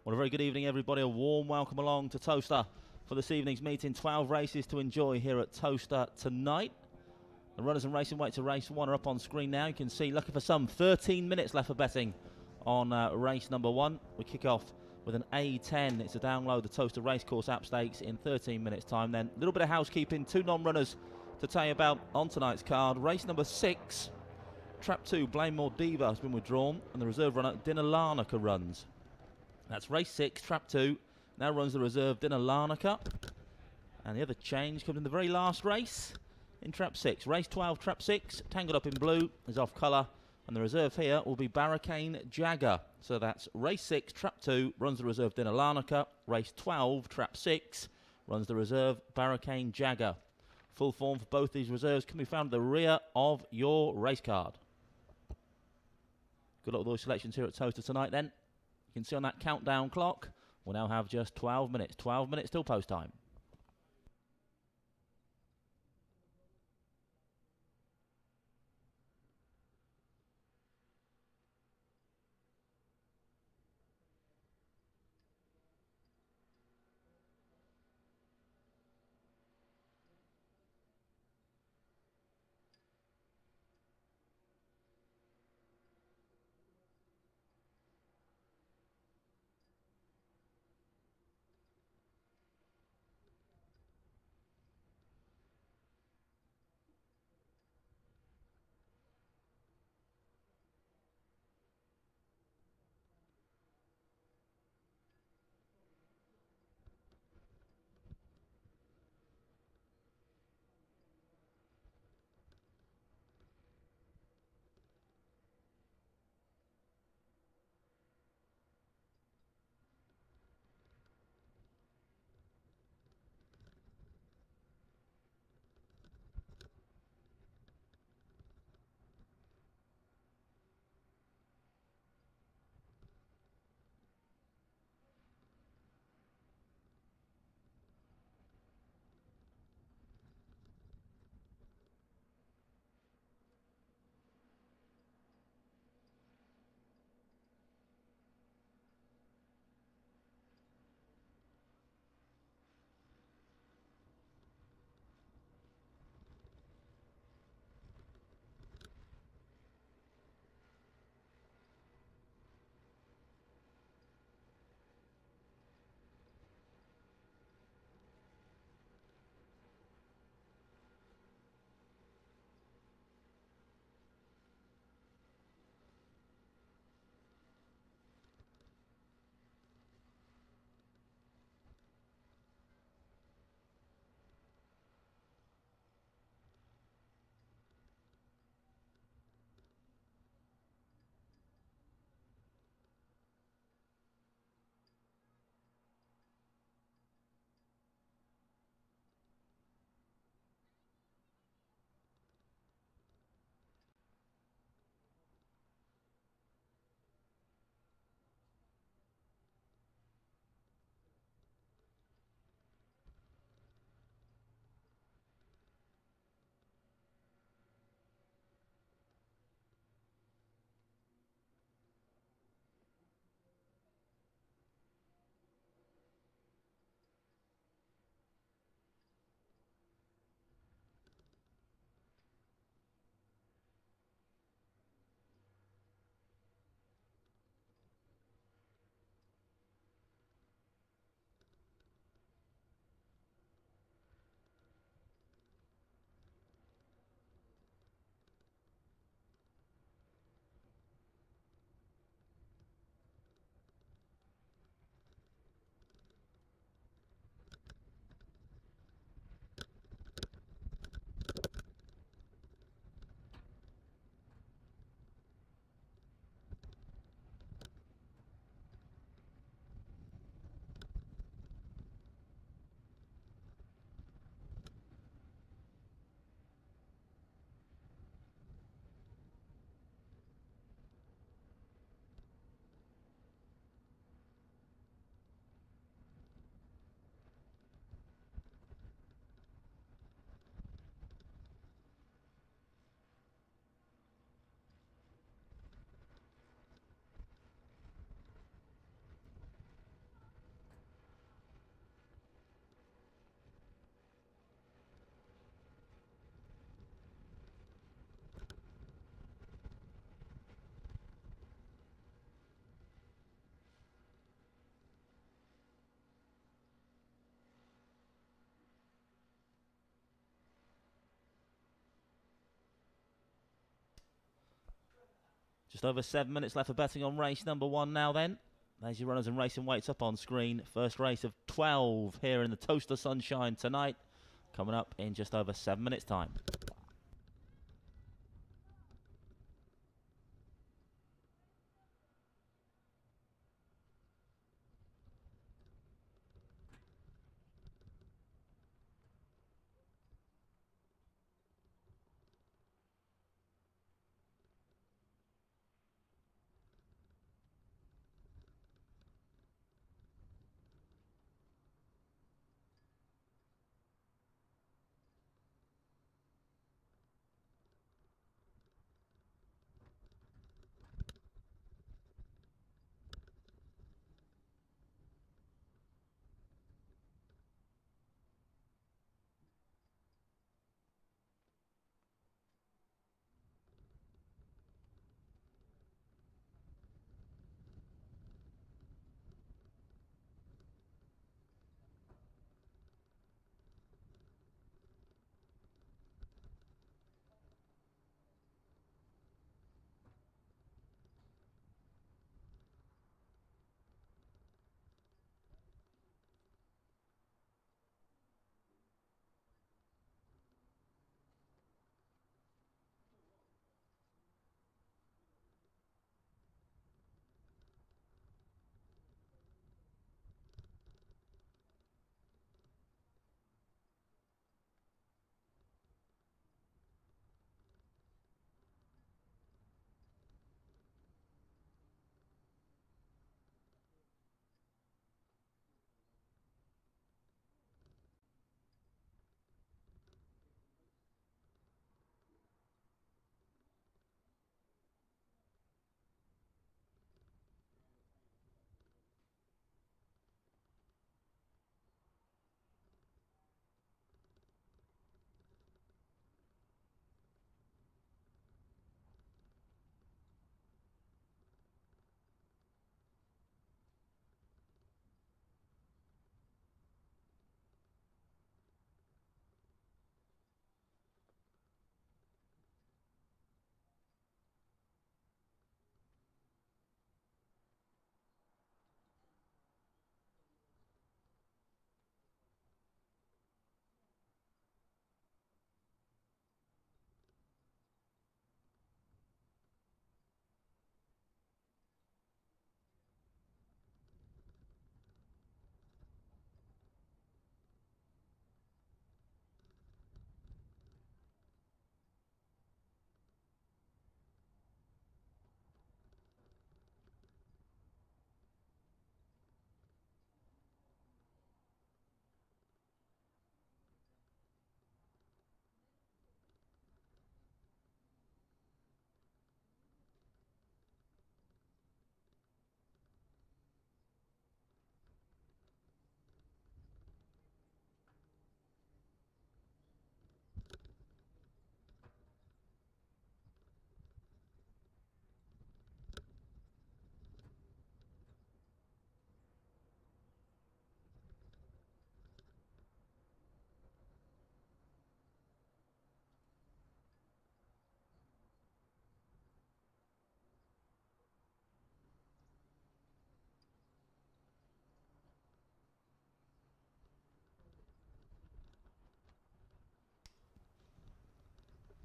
Well, a very good evening, everybody. A warm welcome along to Towcester for this evening's meeting. 12 races to enjoy here at Towcester tonight. The runners and racing weight to race one are up on screen now. You can see, lucky for some, 13 minutes left for betting on race number one. We kick off with an A10. It's a download the Towcester Racecourse app stakes in 13 minutes time. Then a little bit of housekeeping, two non-runners to tell you about on tonight's card. Race number 6, Trap 2, Blamelore Diva has been withdrawn, and the reserve runner Dinner Larnaca runs. That's race 6, Trap 2. Now runs the reserve Dinner Larnaca. And the other change comes in the very last race in Trap 6. Race 12, Trap 6, tangled up in blue, is off colour. And the reserve here will be Barricane Jagger. So that's race 6, Trap 2, runs the reserve Dinner Larnaca. Race 12, Trap 6, runs the reserve Barricane Jagger. Full form for both these reserves can be found at the rear of your race card. Good luck with all selections here at Towcester tonight then. You can see on that countdown clock, we'll now have just 12 minutes. 12 minutes till post time. Just over 7 minutes left for betting on race number 1 now then. There's your runners and racing weights up on screen. First race of 12 here in the Towcester sunshine tonight. Coming up in just over 7 minutes time.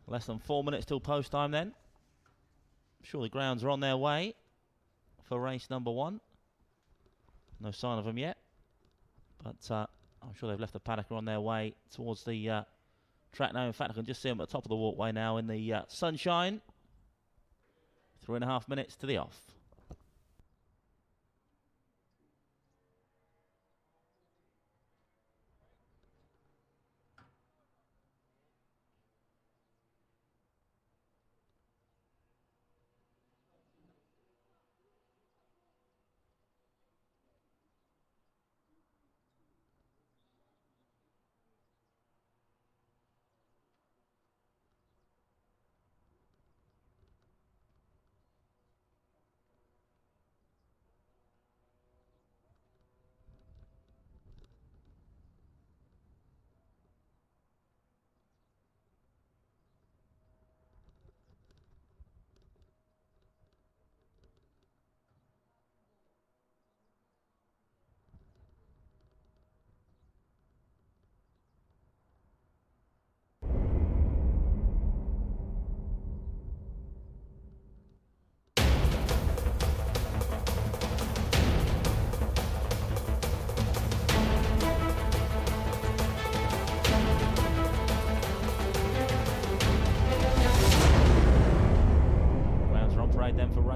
Less than 4 minutes till post time then. I'm sure the grounds are on their way for race number 1. No sign of them yet. But I'm sure they've left the paddock on their way towards the track now. In fact, I can just see them at the top of the walkway now in the sunshine. 3.5 minutes to the off.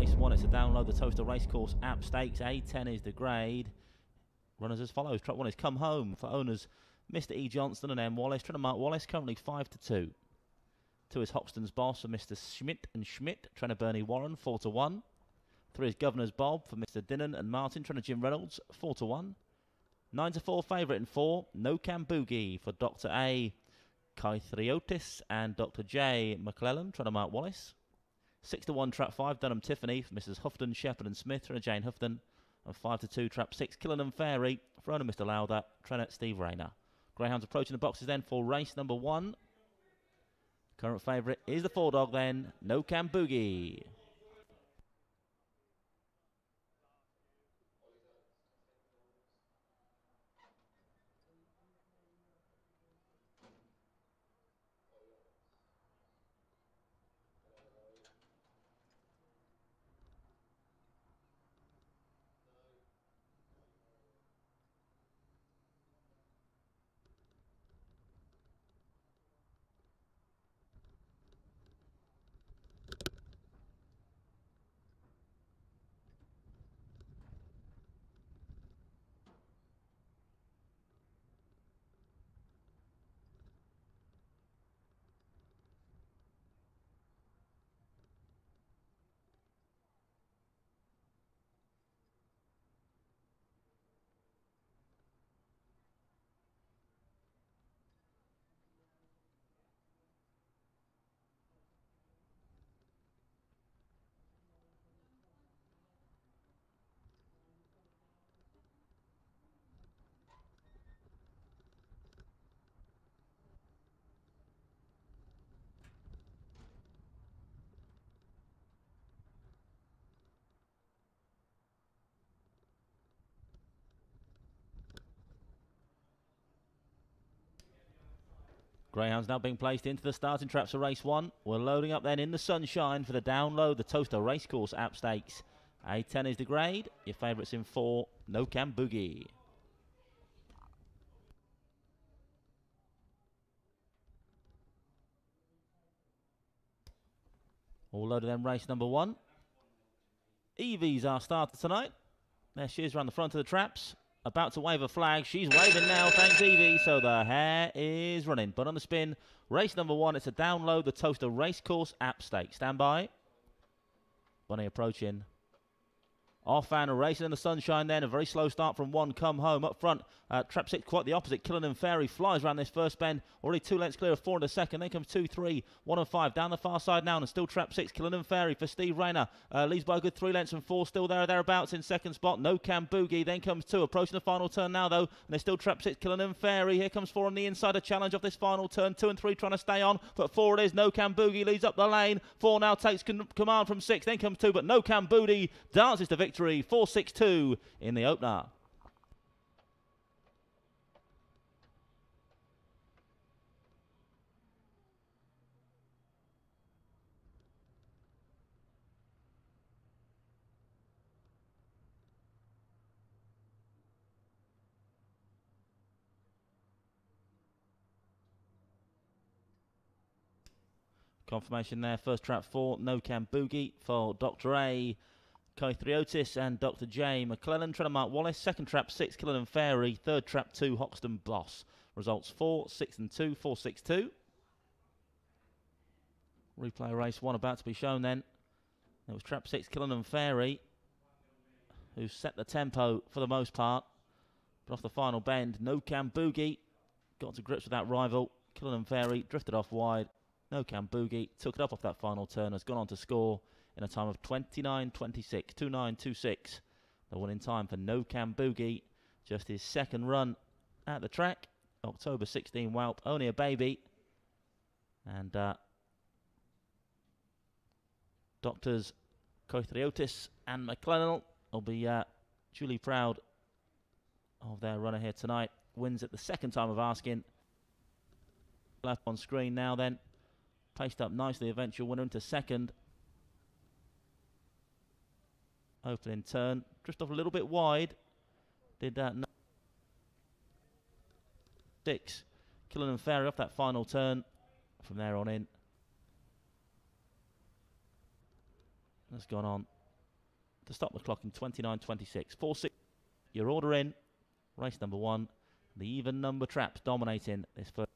race 1. It's a download the Towcester Racecourse app stakes. A10 is the grade. Runners as follows. Trap 1 is Come Home for owners Mr. E. Johnston and M. Wallace. Trainer Mark Wallace, currently 5-2. 2 is Hoxton's Boss for Mr. Schmidt and Schmidt. Trainer Bernie Warren, 4-1. 3 is Governor's Bob for Mr. Dinnan and Martin. Trainer Jim Reynolds, 4-1. 9-4 favourite in 4. No Cam Boogie for Dr. A. Kythriotis and Dr. J. McClellan. Trainer Mark Wallace. 6-1 trap 5 Dunham Tiffany for Mrs. Houghton, Shepherd and Smith. Trainer Jane Houghton. And 5-2 trap 6 Killenham Fairy for owner Mr. Lowther. Trainer Steve Rayner. Greyhounds approaching the boxes then for race number 1. Current favourite is the 4 dog then, No Cam Boogie. Greyhounds now being placed into the starting traps for race 1. We're loading up then in the sunshine for the download, the Towcester Racecourse app stakes. A10 is the grade. Your favourites in 4, No Cam Boogie. All loaded then race number 1. Evie's our starter tonight. There she is around the front of the traps. About to wave a flag. She's waving now, thanks Evie. So the hare is running. But on the spin, race number 1, it's a download, the Towcester Racecourse app stake. Stand by. Bunny approaching. Off and racing in the sunshine then. A very slow start from 1, Come Home. Up front, trap 6 quite the opposite. Killenham Fairy flies around this first bend. Already 2 lengths clear of 4 in the second. Then comes 2, 3, 1 and 5. Down the far side now and still trap 6. Killenham Fairy for Steve Rayner. Leads by a good 3 lengths and 4 still there or thereabouts in second spot. No Cam Boogie. Then comes 2. Approaching the final turn now though. And they still trap 6. Killenham Fairy. Here comes 4 on the inside. A challenge off this final turn. 2 and 3 trying to stay on. But 4 it is. No Cam Boogie leads up the lane. 4 now takes command from 6. Then comes 2. But No Cam Boogie dances to victory. 4-6-2 in the opener. Confirmation there. First trap 4, No Cam Boogie for Dr. A. Kythriotis and Dr. J. McClellan. Trainer Mark Wallace. Second trap 6, Killenham Fairy. Third trap 2, Hoxton Boss. Results 4, 6 and 2, 4-6-2. Replay race 1 about to be shown then. It was trap 6, Killenham Fairy, who set the tempo for the most part. But off the final bend, No Cam Boogie got to grips with that rival. Killenham Fairy drifted off wide. No Cam Boogie took it up off that final turn, has gone on to score in a time of 29.26, 29.26. The winning time for No Cam Boogie, just his second run at the track. October 16 whelp, only a baby. And Doctors Kythriotis and McClellan will be duly proud of their runner here tonight. Wins it the second time of asking. Left on screen now then. Paced up nicely, eventual winner into second. Opening turn, just off a little bit wide. Did that. 6. Killenham Fairy off that final turn. From there on in. That's gone on to stop the clock in 29.26. 4-6. Your order in. Race number 1. The even number traps dominating this first.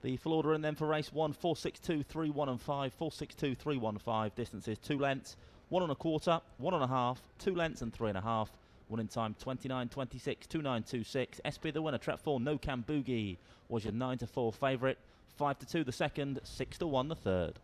The full order in then for race 1, 4.62, 3, 1 and 5, 4.62, 3, 1, 5. Distances 2 lengths, 1 1/4, 1 1/2, 2 lengths and 3 1/2. Winning time 29.26, 29.26. SP the winner, trap 4, No Can Boogie was your 9-4 favourite. 5-2 the second, 6-1 the third.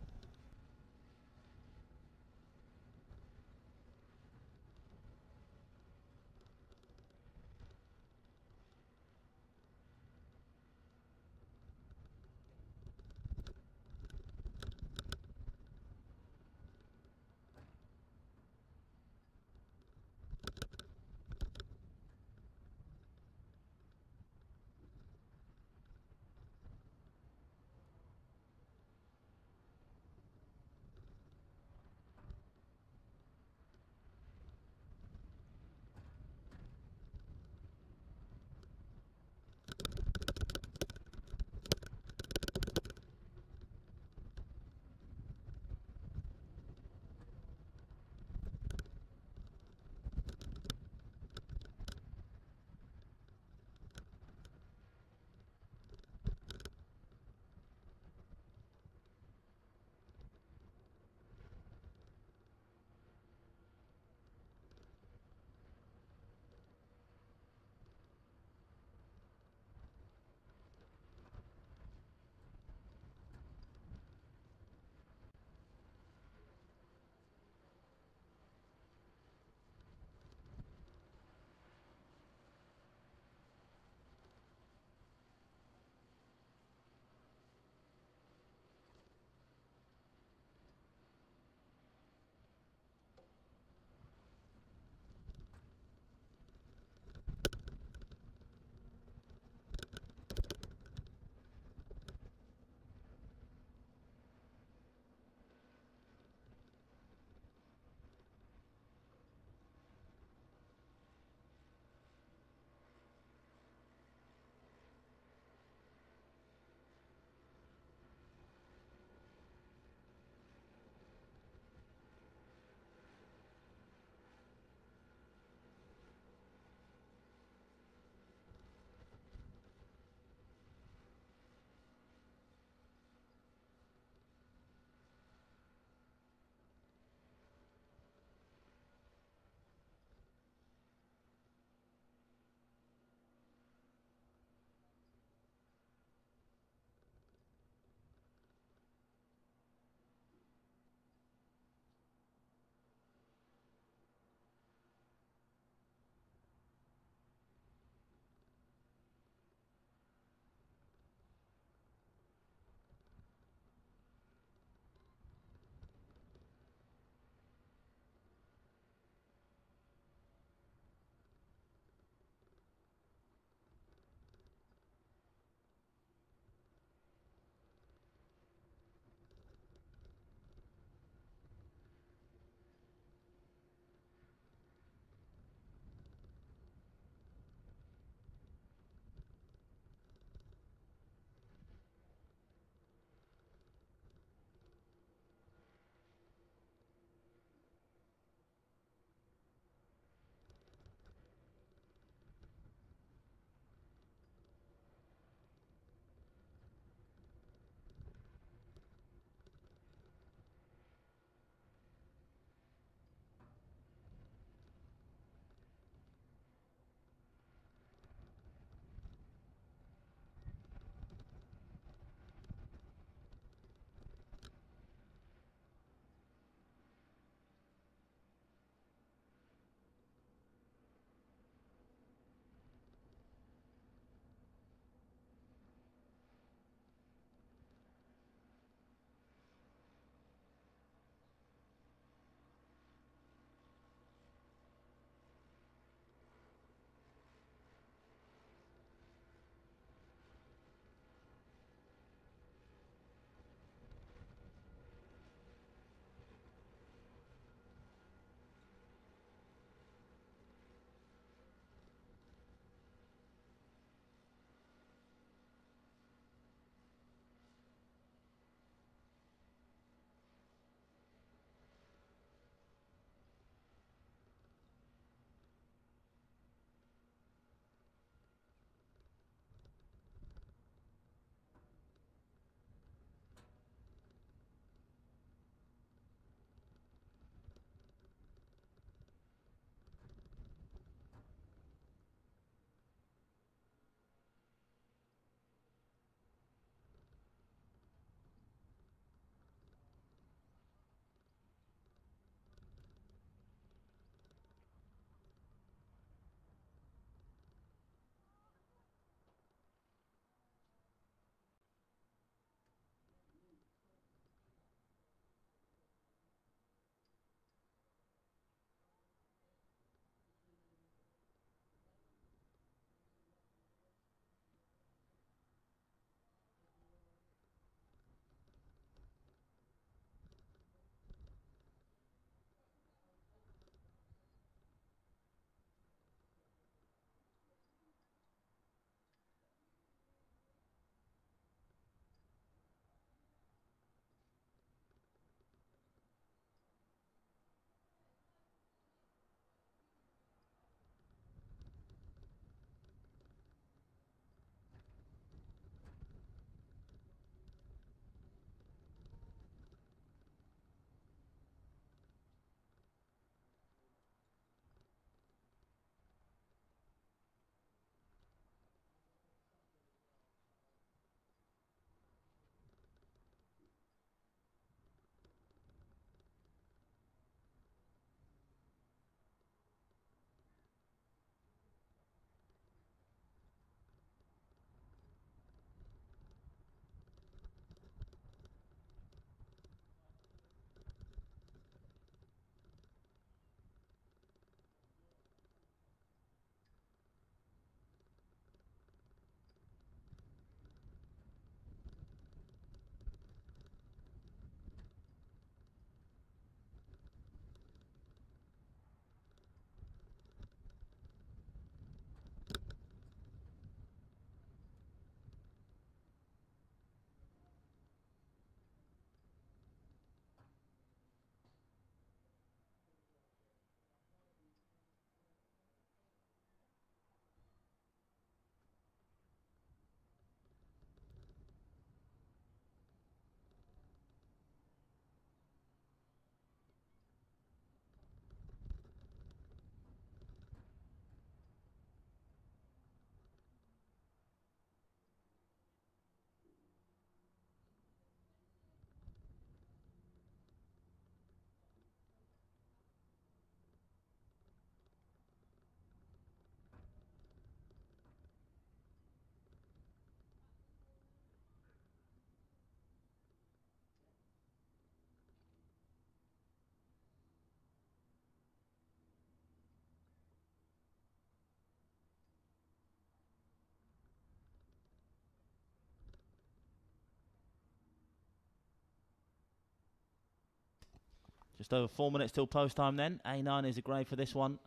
Just over 4 minutes till post time then. A9 is a grade for this one.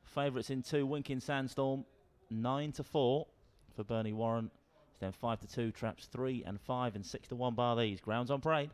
Favourites in 2, Winking Sandstorm, 9-4 for Bernie Warren. Then 5-2, traps 3 and 5 and 6-1 bar these. Grounds on parade.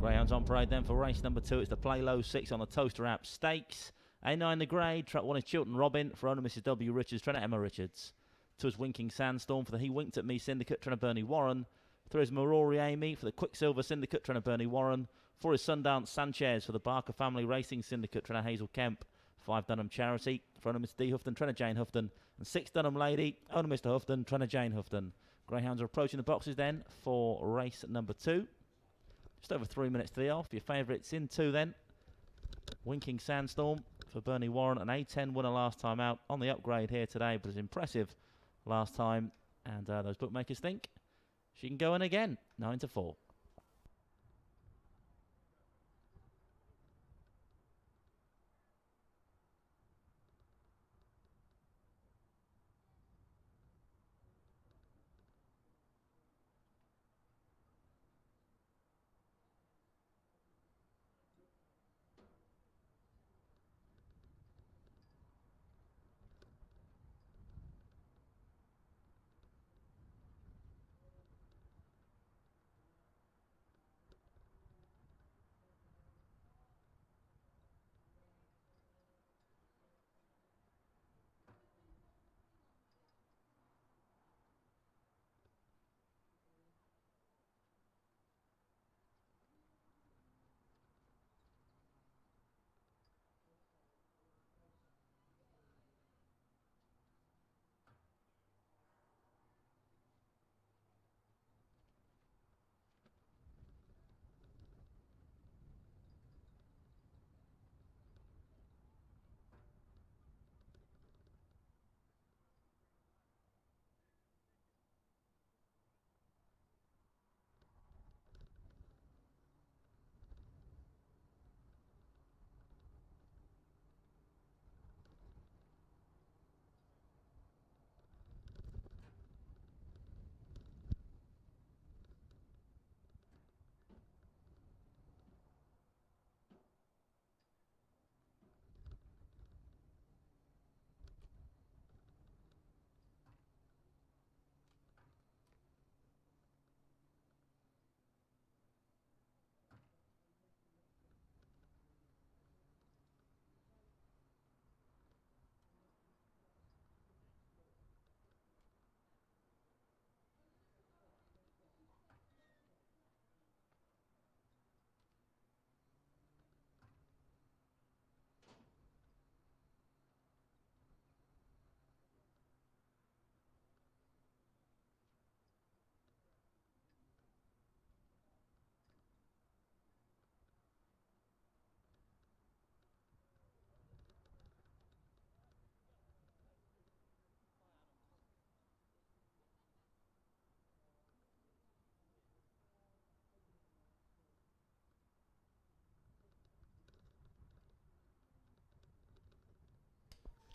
Greyhounds on parade then for race number 2. It's the Play Low 6 on the Towcester app stakes. A9 the grade, track 1 is Chilton Robin for owner Mrs W Richards, trainer Emma Richards. 2 is Winking Sandstorm for the He Winked at Me Syndicate, trainer Bernie Warren. 3 is Marori Amy for the Quicksilver Syndicate, trainer Bernie Warren. 4 is Sundance Sanchez for the Barker Family Racing Syndicate, trainer Hazel Kemp. 5 Dunham Charity for owner Mr D Houghton, trainer Jane Houghton. And 6 Dunham Lady, owner Mr Houghton, trainer Jane Houghton. Greyhounds are approaching the boxes then for race number 2. Just over 3 minutes to the off. Your favourites in 2 then. Winking Sandstorm for Bernie Warren, an A10 winner last time out, on the upgrade here today, but it's impressive last time, and those bookmakers think she can go in again, 9-4.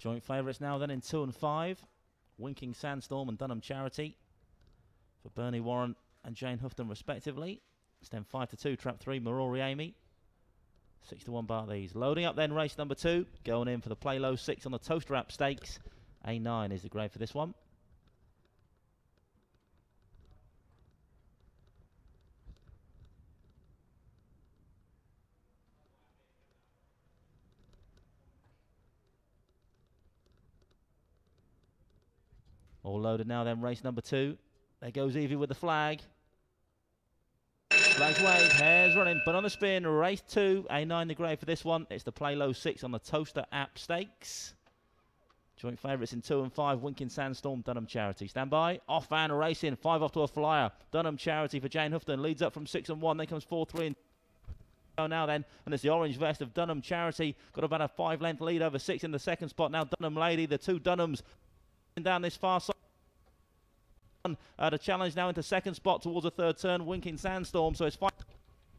Joint favourites now then in 2 and 5. Winking Sandstorm and Dunham Charity for Bernie Warren and Jane Houghton respectively. It's then 5-2, trap 3, Marori Amy. 6-1 bar these. Loading up then race number 2. Going in for the Play Low 6 on the Towcester app stakes. A9 is the grade for this one. All loaded now then, race number 2. There goes Evie with the flag. Flag's waved, hair's running, but on the spin, race 2. A9 the grade for this one. It's the Play Low 6 on the Towcester app stakes. Joint favourites in 2 and 5, Winking Sandstorm, Dunham Charity. Stand by, off and racing, 5 off to a flyer. Dunham Charity for Jane Houghton, leads up from 6 and 1, then comes 4-3 and now then, and it's the orange vest of Dunham Charity. Got about a 5-length lead over 6 in the second spot. Now Dunham Lady, the 2 Dunhams down this far side. The challenge now into second spot towards the third turn. Winking Sandstorm. So it's 5.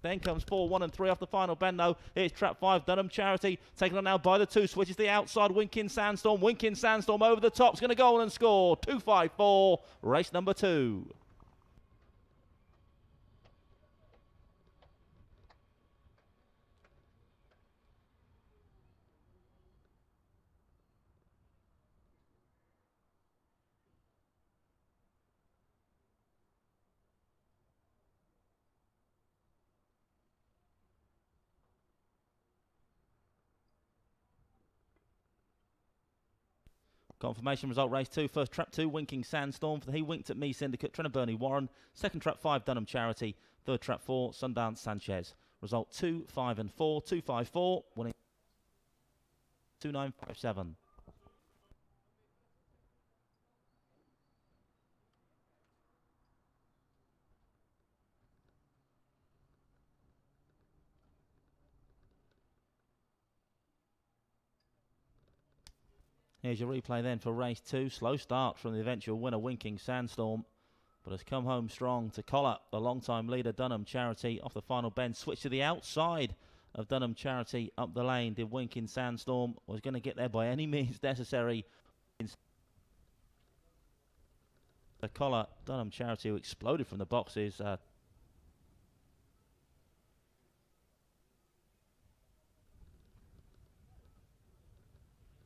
Then comes 4, 1 and 3 off the final bend though. It's trap 5, Dunham Charity, taken on now by the 2, switches the outside, Winking Sandstorm over the top, is going to go on and score, 2-5-4, race number 2. Confirmation result race 2. First trap 2, Winking Sandstorm for the He Winked at Me Syndicate, Trenna Warren. Second trap 5, Dunham Charity. Third trap 4, Sundance Sanchez. Result 2, 5 and 4, 2-5-4, winning 2-9-5-7. Here's your replay then for race 2. Slow start from the eventual winner, Winking Sandstorm, but has come home strong to collar the long-time leader, Dunham Charity, off the final bend. Switch to the outside of Dunham Charity up the lane. Did Winking Sandstorm, was going to get there by any means necessary. The collar, Dunham Charity, who exploded from the boxes.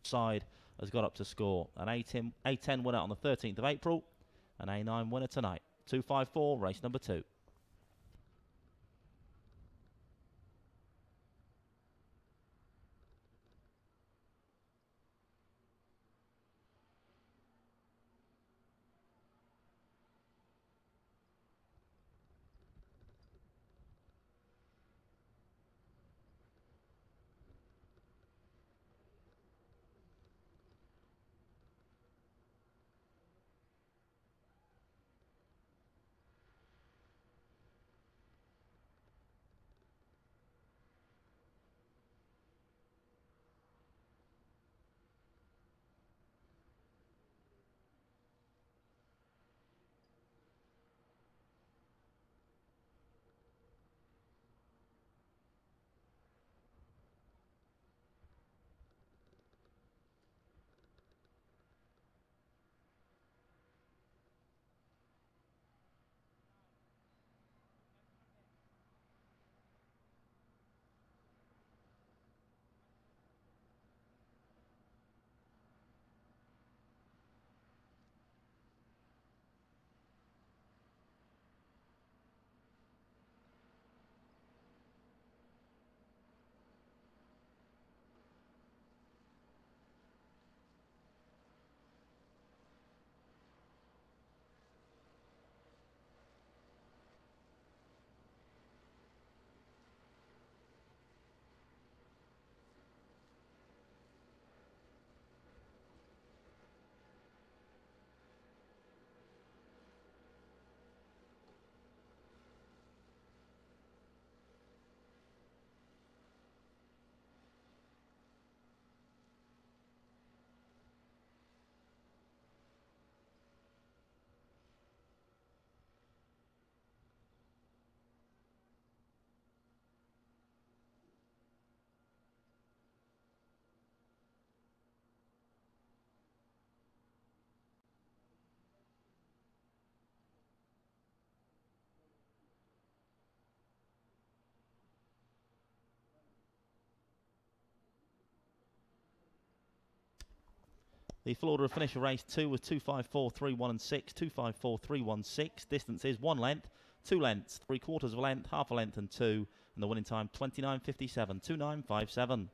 Side has got up to score. An A10 winner on the 13th of April. An A9 winner tonight. 2-5-4, race number 2. The full order of finish of race 2 was 2-5-4, 3-1 and 6, 2-5-4, 3-1, 6. Distances 1 length, 2 lengths, 3/4 of a length, half a length and 2. And the winning time 29.57, 2-9-5-7.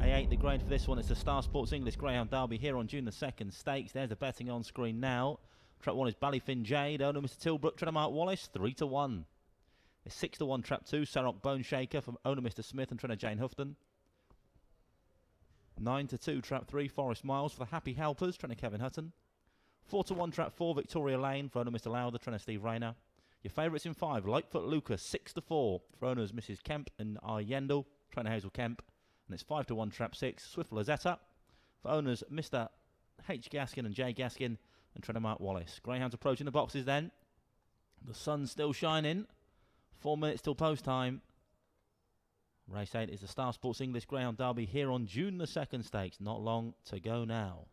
A8, the grade for this one. It's the Star Sports English Greyhound Derby here on June the 2nd Stakes. There's the betting on screen now. Trap 1 is Ballyfin Jade, owner Mr. Tilbrook, trainer Mark Wallace, 3-1. It's 6-1 trap 2, Sarok Bone Shaker from owner Mr. Smith and trainer Jane Houghton. 9-2 trap 3, Forest Miles for the Happy Helpers, trainer Kevin Hutton. 4-1 trap 4, Victoria Lane for owner Mr. Lowther, trainer Steve Rayner. Your favourites in 5, Lightfoot Lucas, 6-4 for owners Mrs. Kemp and R. Yendel, trainer Hazel Kemp. And it's 5-1 trap 6, Swift Lazetta for owners Mr. H. Gaskin and J. Gaskin and trainer Mark Wallace. Greyhounds approaching the boxes then. The sun's still shining. 4 minutes till post time. Race 8 is the Star Sports English Greyhound Derby here on June the 2nd Stakes. Not long to go now.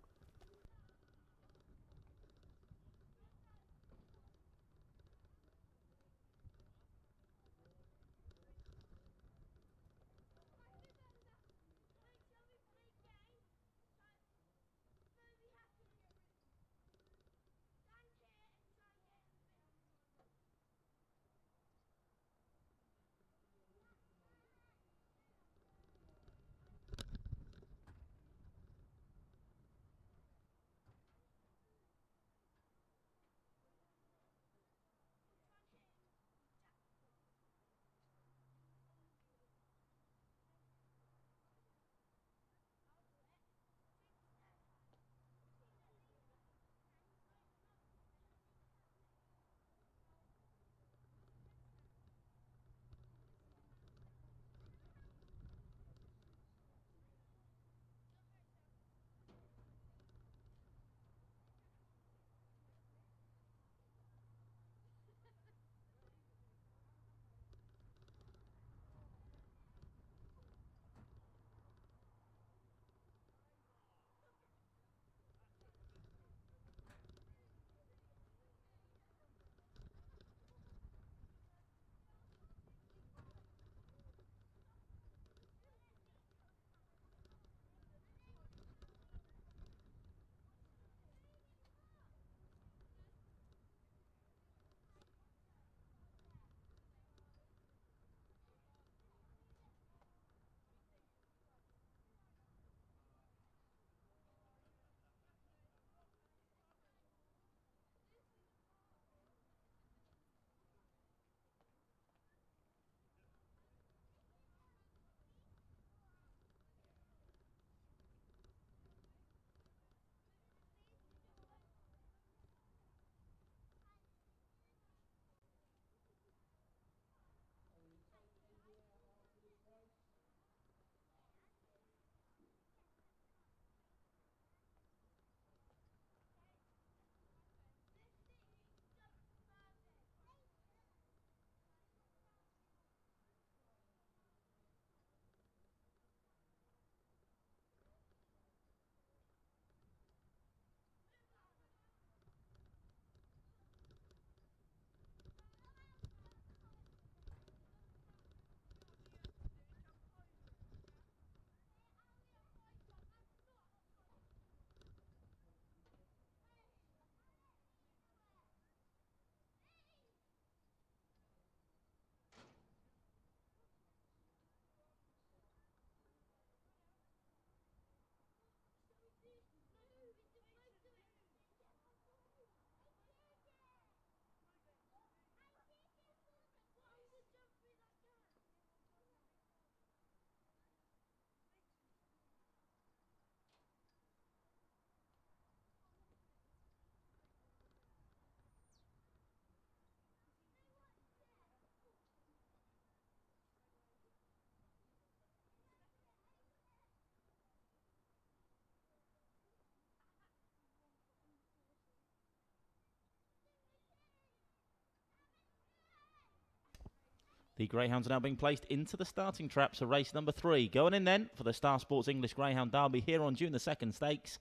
The Greyhounds are now being placed into the starting traps for race number 3. Going in then for the Star Sports English Greyhound Derby here on June the 2nd Stakes.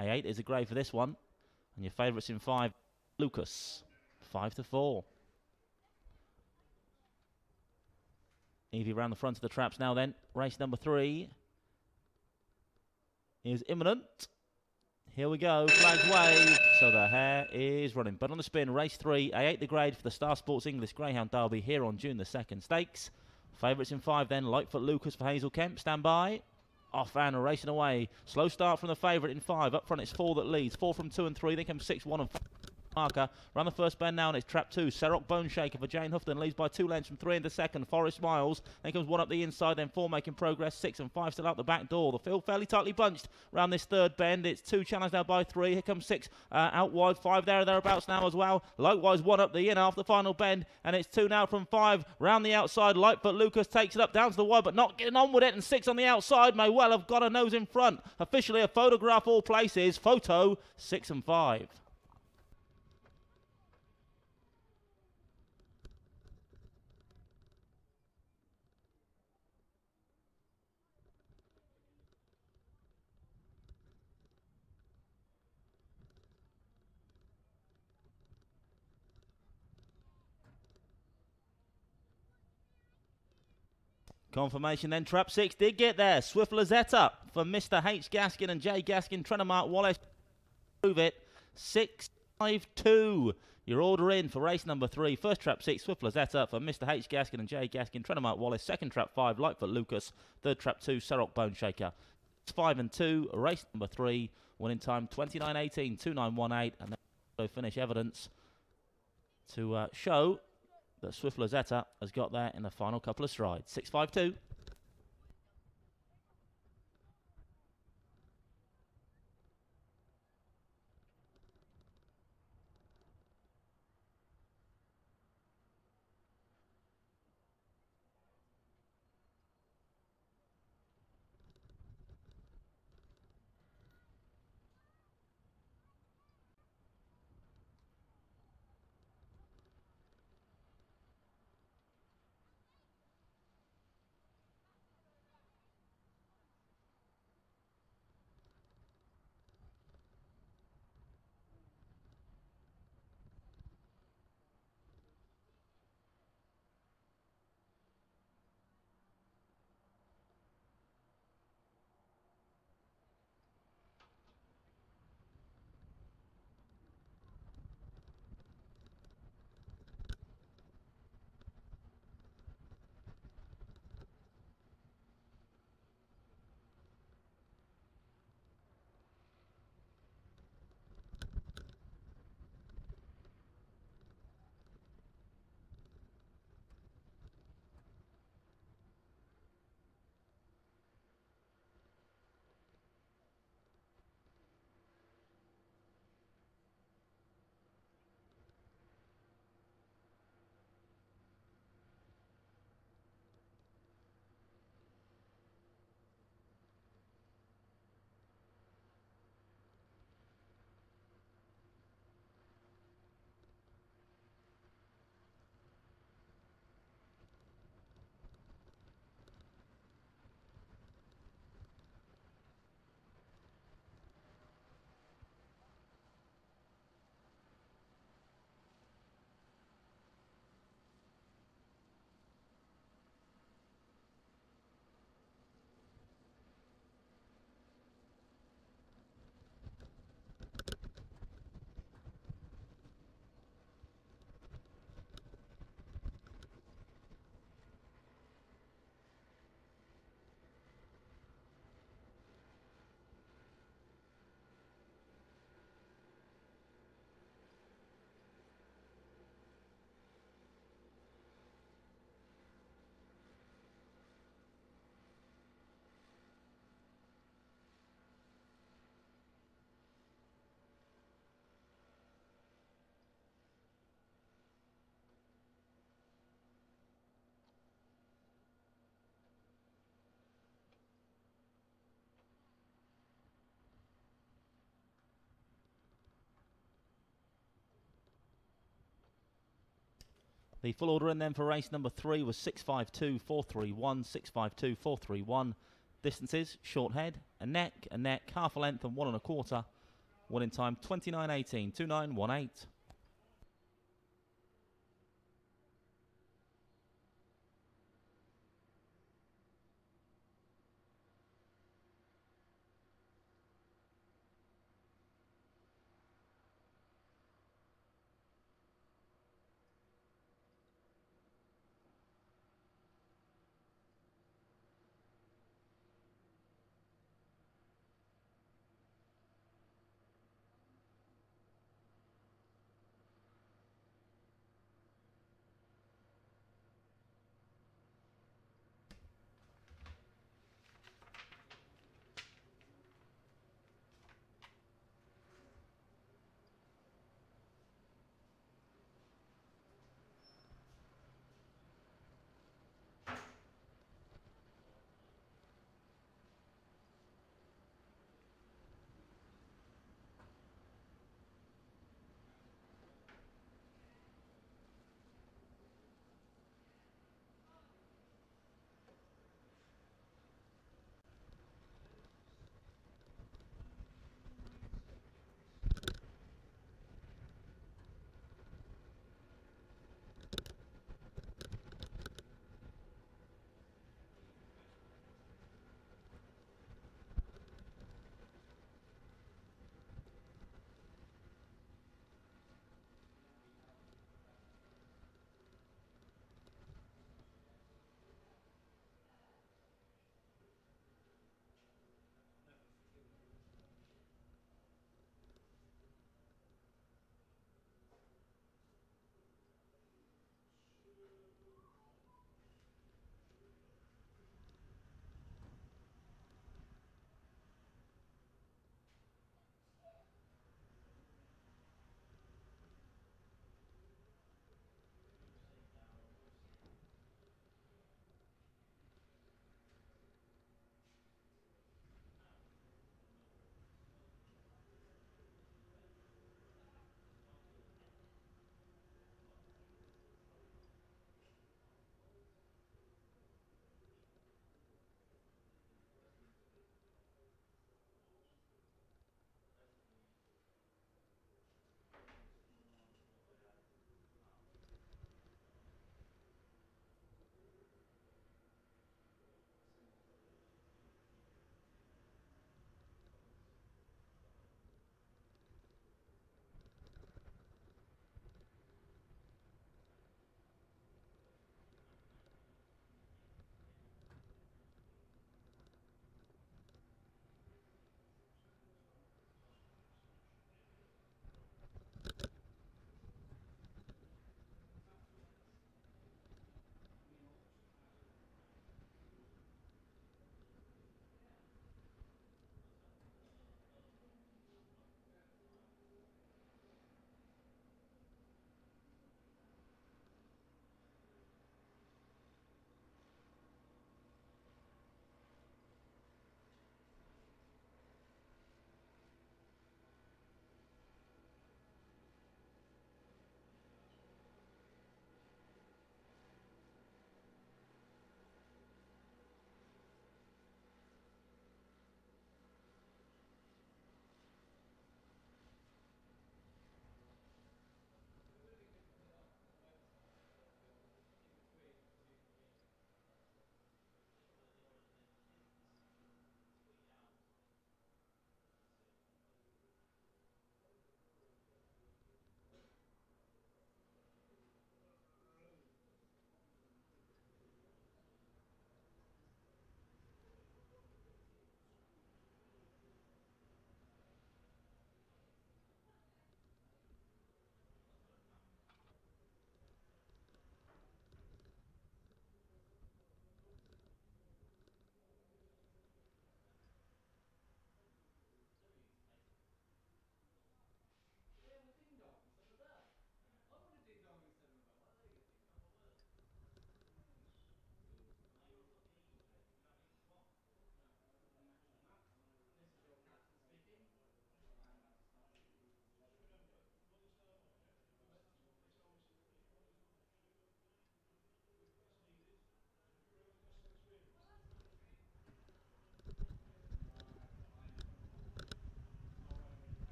A8 is a grade for this one. And your favourites in 5, Lucas, 5-4. Evie round the front of the traps now then. Race number 3 is imminent. Here we go, flags wave, so the hare is running. But on the spin, race 3, A8 the grade for the Star Sports English Greyhound Derby here on June the 2nd Stakes. Favourites in 5 then, Lightfoot Lucas for Hazel Kemp, stand by. off and racing away. Slow start from the favourite in 5. Up front it's 4 that leads. 4 from 2 and 3. Then comes 6, 1 and 4. Marker round the first bend now, and it's trap 2. Serok Bone Shaker for Jane Houghton leads by 2 lengths from 3 into second. Forest Miles, then comes 1 up the inside, then 4 making progress. 6 and 5 still out the back door. The field fairly tightly bunched round this third bend. It's 2 challenged now by 3. Here comes 6 out wide, 5 there or thereabouts now as well. Likewise 1 up the in after the final bend, and it's 2 now from 5 round the outside. Lightfoot Lucas takes it up down to the wide, but not getting on with it, and 6 on the outside may well have got a nose in front. Officially a photograph all places. Photo 6 and 5. Confirmation then, trap 6 did get there. Swift Lazetta for Mr. H. Gaskin and J. Gaskin, trying to mark Wallace. Prove it. 6-5-2. Your order in for race number 3. First trap 6, Swift Lazetta for Mr. H. Gaskin and J. Gaskin, trying to mark Wallace. Second trap 5, Lightfoot Lucas. Third trap 2, Serok Bone Shaker. 5 and 2, race number 3. Winning time 29.18, 29.18. And then finish evidence to show that Swift Lazetta has got there in the final couple of strides. 6.52. The full order in then for race number 3 was 6.52, 4.31, 6.52, 4.31. Distances, short head, a neck, half a length and 1 1/4. Winning time 29.18, 29.18.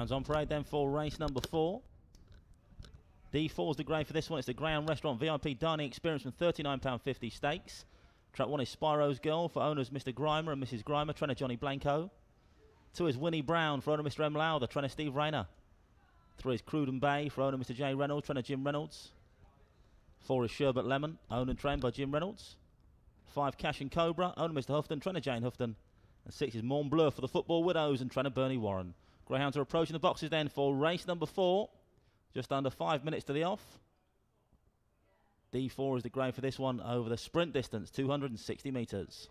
Greyhounds on parade then for race number 4. D4 is the grey for this one. It's the Greyhound Restaurant VIP Dining Experience from £39.50 stakes. Track 1 is Spyro's Girl for owners Mr. Grimer and Mrs. Grimer, trainer Johnny Blanco. 2 is Winnie Brown for owner Mr. M. Lowther, trainer Steve Rayner. 3 is Cruden Bay for owner Mr. J. Reynolds, trainer Jim Reynolds. 4 is Sherbet Lemon, owned and trained by Jim Reynolds. 5 Cash and Cobra, owner Mr. Houghton, trainer Jane Houghton. And 6 is Mont Bleu for the Football Widows and trainer Bernie Warren. Greyhounds are approaching the boxes then for race number 4. Just under 5 minutes to the off. D4 is the grey for this one over the sprint distance, 260 metres.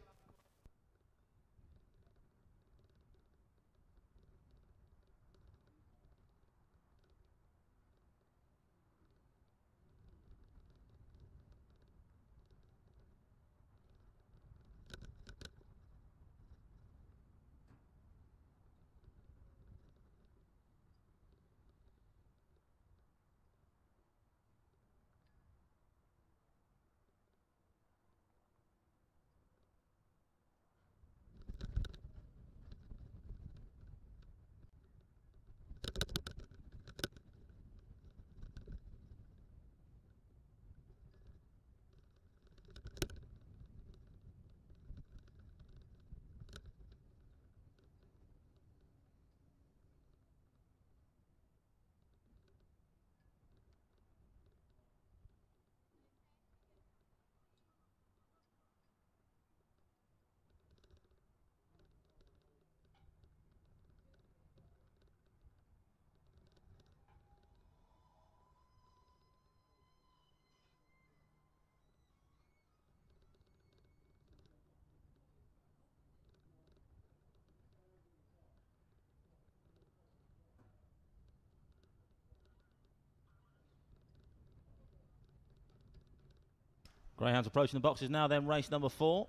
Greyhounds approaching the boxes now then, race number 4.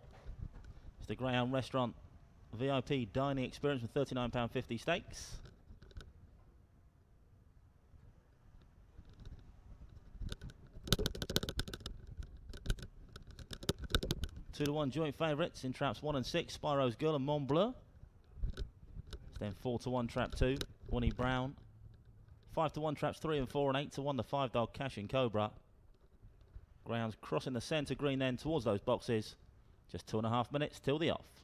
It's the Greyhound Restaurant VIP Dining Experience with £39.50 stakes. Two to 1 joint favourites in traps 1 and 6, Spyro's Girl and Mont Bleu. It's then 4 to 1 trap 2, Winnie Brown. 5 to 1 traps 3 and 4, and 8 to 1 the 5 dog Cash and Cobra. Greyhounds crossing the centre green then towards those boxes. Just 2.5 minutes till the off.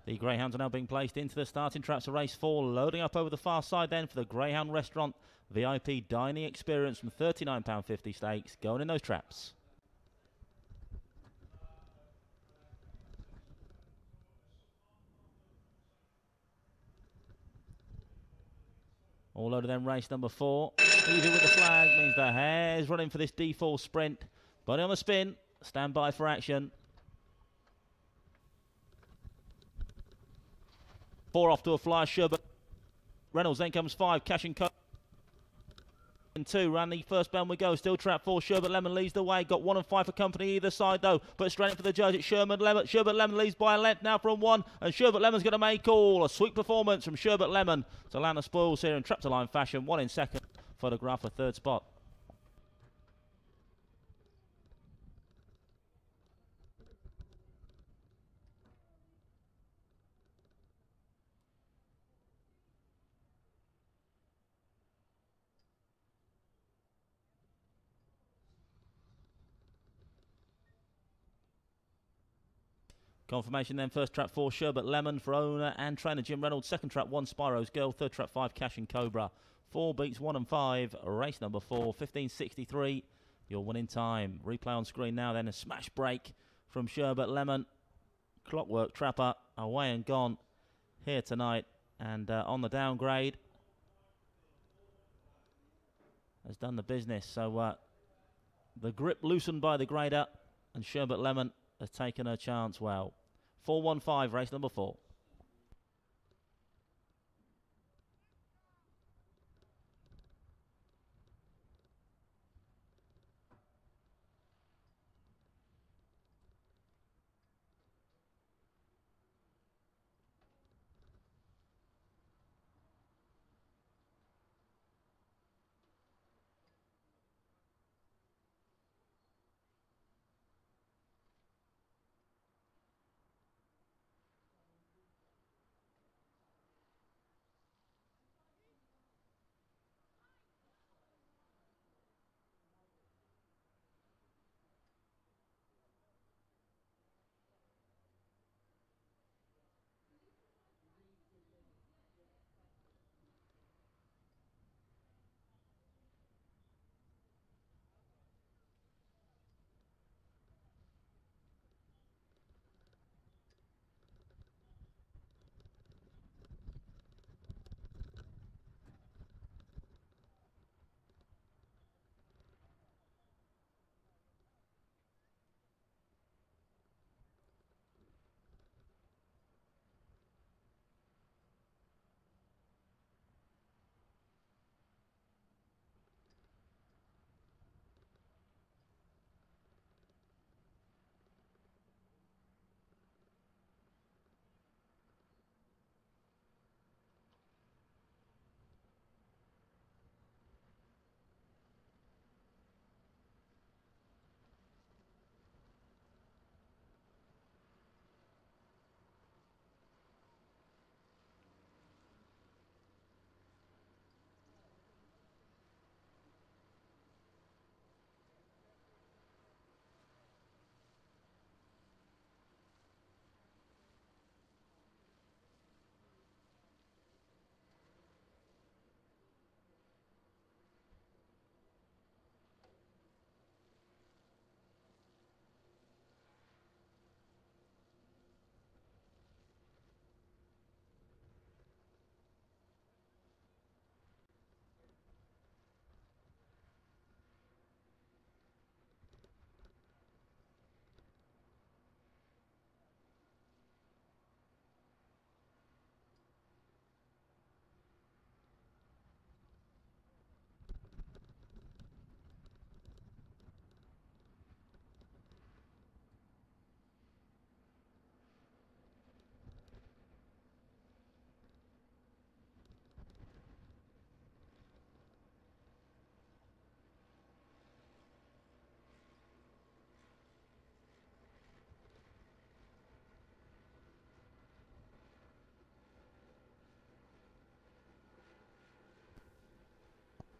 The Greyhounds are now being placed into the starting traps of race 4, loading up over the far side then for the Greyhound Restaurant VIP dining experience from £39.50 stakes, going in those traps. All loaded then race number 4. Easy with the flag means the hare's running for this D4 sprint. Body on the spin, stand by for action. 4 off to a fly, Sherbert Reynolds, then comes 5, Cash and Co. And 2, round the first bend we go, still trap 4, Sherbert Lemon leads the way, got 1 and 5 for company either side though, but straight in for the judge, it's Sherbert Lemon leads by a length now from 1, and Sherbert Lemon's going to make all. A sweet performance from Sherbert Lemon to land the spoils here in trap to line fashion, 1 in second, photograph for third spot. Confirmation then, first trap 4, Sherbert Lemon for owner and trainer Jim Reynolds. Second trap 1, Spyro's Girl. Third trap 5, Cash and Cobra. 4 beats 1 and 5. Race number 4, 15.63. Your winning time. Replay on screen now then. A smash break from Sherbert Lemon. Clockwork Trapper away and gone here tonight. And on the downgrade. Has done the business. So the grip loosened by the grader. And Sherbert Lemon has taken her chance well. 4-1-5, race number 4.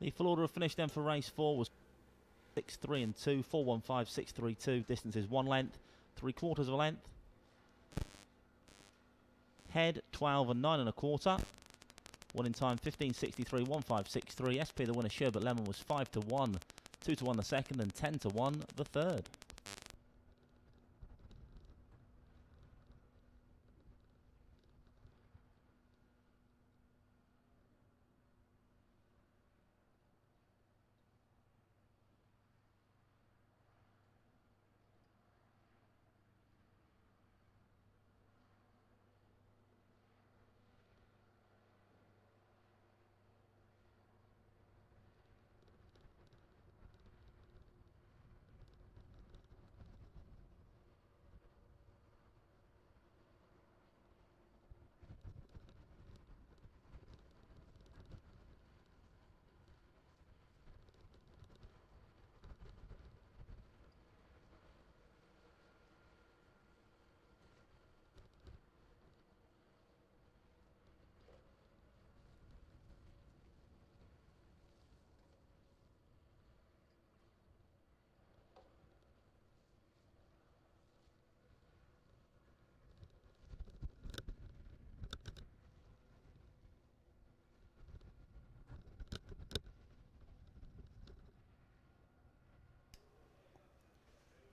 The full order of finish then for race 4 was 6-3 and 2, 4-1-5, 6-3-2. Distance is 1 length, 3/4 of a length. Head 12 and 9 1/4. One in time 15.63, 1563. SP the winner, Sherbet Lemon, was 5 to 1, 2 to 1 the second, and 10 to 1 the third.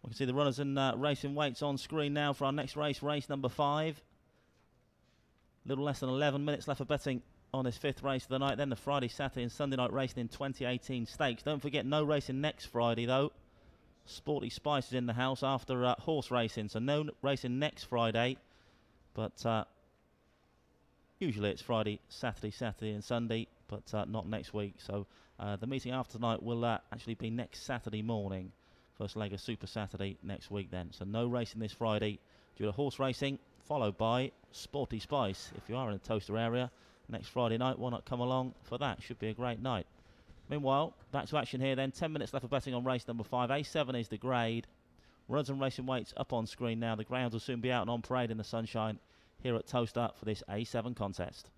We can see the runners and racing weights on screen now for our next race, race number 5. Little less than 11 minutes left for betting on this 5th race of the night. Then the Friday, Saturday and Sunday night racing in 2018 stakes. Don't forget, no racing next Friday though. Sporty Spice is in the house after horse racing, so no racing next Friday. But usually it's Friday, Saturday and Sunday, but not next week. So the meeting after tonight will actually be next Saturday morning. First leg of Super Saturday next week then. So no racing this Friday due to horse racing, followed by Sporty Spice. If you are in the Towcester area next Friday night, why not come along for that? Should be a great night. Meanwhile, back to action here then. 10 minutes left for betting on race number 5. A7 is the grade. Runs and racing weights up on screen now. The Greyhounds will soon be out and on parade in the sunshine here at Towcester for this A7 contest.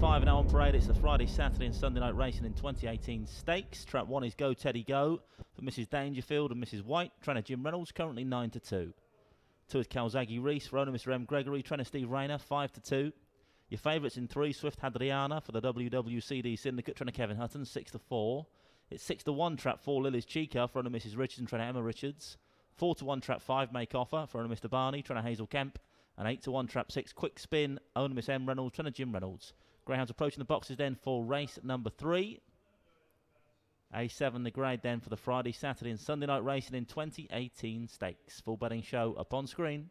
5 now on parade. It's the Friday, Saturday and Sunday night racing in 2018 stakes. Trap 1 is Go Teddy Go for Mrs. Dangerfield and Mrs. White. Trainer Jim Reynolds, currently 9-2. 2 is Calzaghe Reese for owner Mr. M. Gregory. Trainer Steve Rayner, 5-2. Your favourites in 3, Swift Hadriana for the WWCD Syndicate. Trainer Kevin Hutton, 6-4. It's 6-1 Trap 4 Lily's Chica for owner Mrs. Richards and Trainer Emma Richards. 4-1 Trap 5 Make Offer for owner Mr. Barney. Trainer Hazel Kemp. And 8-1 Trap 6 Quick Spin, owner Miss M. Reynolds, trainer Jim Reynolds. Greyhounds approaching the boxes then for race number 3. A7 the grade then for the Friday, Saturday and Sunday night racing in 2018 stakes. Full betting show up on screen.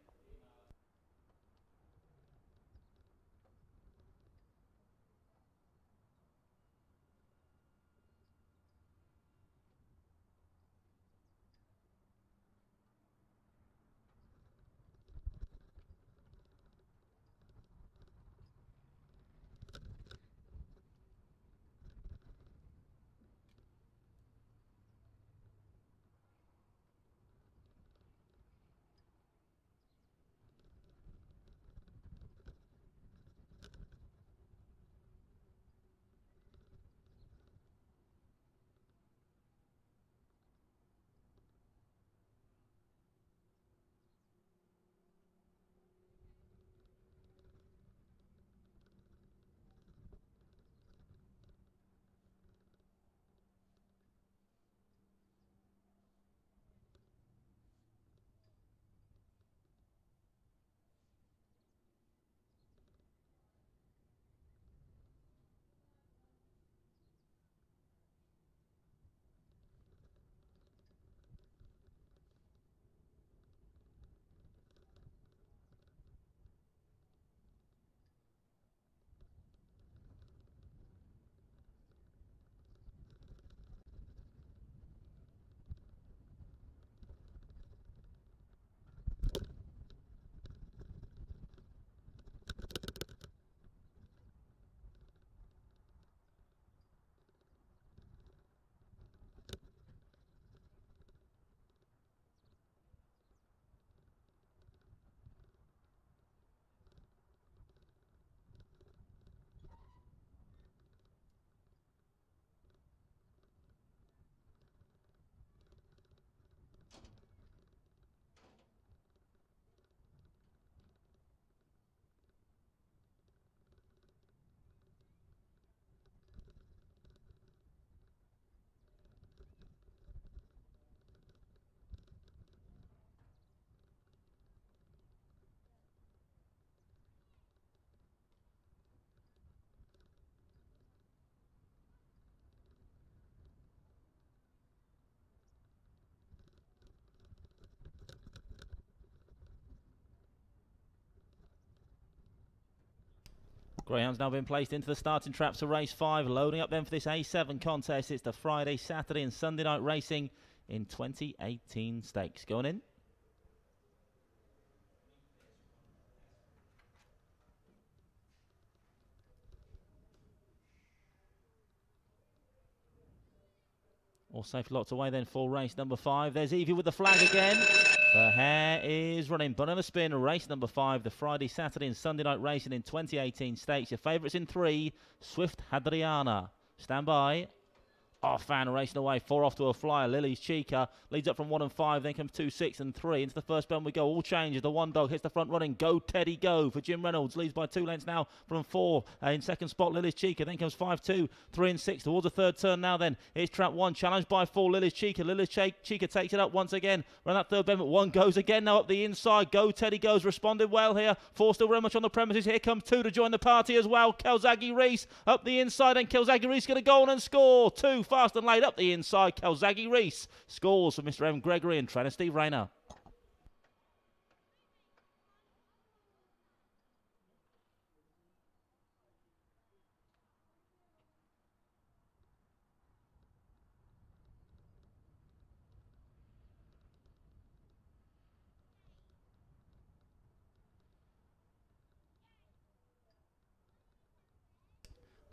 Greyhound's now been placed into the starting traps for race 5. Loading up then for this A7 contest. It's the Friday, Saturday and Sunday night racing in 2018 stakes. Going in. All safe locked away then for race number 5. There's Evie with the flag again. The hare is running. Banana Spin, race number 5. The Friday, Saturday and Sunday night racing in 2018 stakes. Your favourites in 3. Swift Hadriana. Stand by. Off fan racing away. 4 off to a flyer. Lily's Chica leads up from 1 and 5. Then comes 2, 6 and 3. Into the first bend we go. All changes. The one dog hits the front running. Go Teddy Go for Jim Reynolds. Leads by 2 lengths now from 4. In second spot Lily's Chica. Then comes 5, 2, 3 and 6. Towards the third turn now then. It's trap 1. Challenged by 4. Lily's Chica. Lily's Chica takes it up once again. Around that third bend. But 1 goes again now up the inside. Go Teddy Go's responded well here. 4 still very much on the premises. Here comes 2 to join the party as well. Calzaghe Reese up the inside. And Calzaghe Reese going to go on and score. 2 fast and late up the inside. Calzaghe Reese scores for Mr. M. Gregory and trainer Steve Rayner.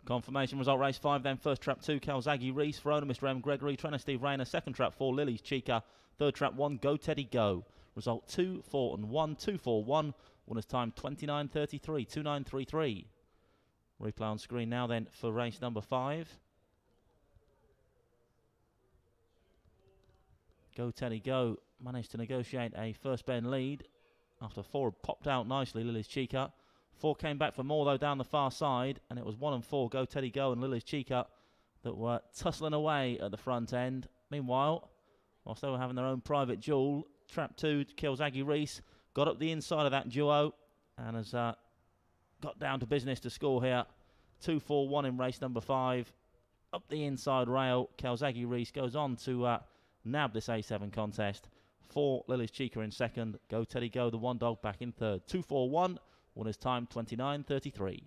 Confirmation result race 5 then. First trap 2 Calzaghe Reese for owner Mr. M. Gregory, trainer Steve Rayner. Second trap 4 Lily's Chica. Third trap 1 Go Teddy Go. Result 2, 4 and 1, 2, 4, 1. Winner's time 29.33, 29.33. Replay on screen now then for race number 5. Go Teddy Go managed to negotiate a first bend lead after 4 had popped out nicely, Lily's Chica. 4 came back for more though down the far side, and it was 1 and 4, Go Teddy Go and Lily's Chica, that were tussling away at the front end. Meanwhile, whilst they were having their own private duel, Trap 2, Kelzaghi Reese, got up the inside of that duo and has got down to business to score here. 2-4-1 in race number 5. Up the inside rail, Kelzaghi Reese goes on to nab this A7 contest. 4, Lily's Chica in second. Go Teddy Go, the one dog, back in third. 2-4-1, winner's time 29.33.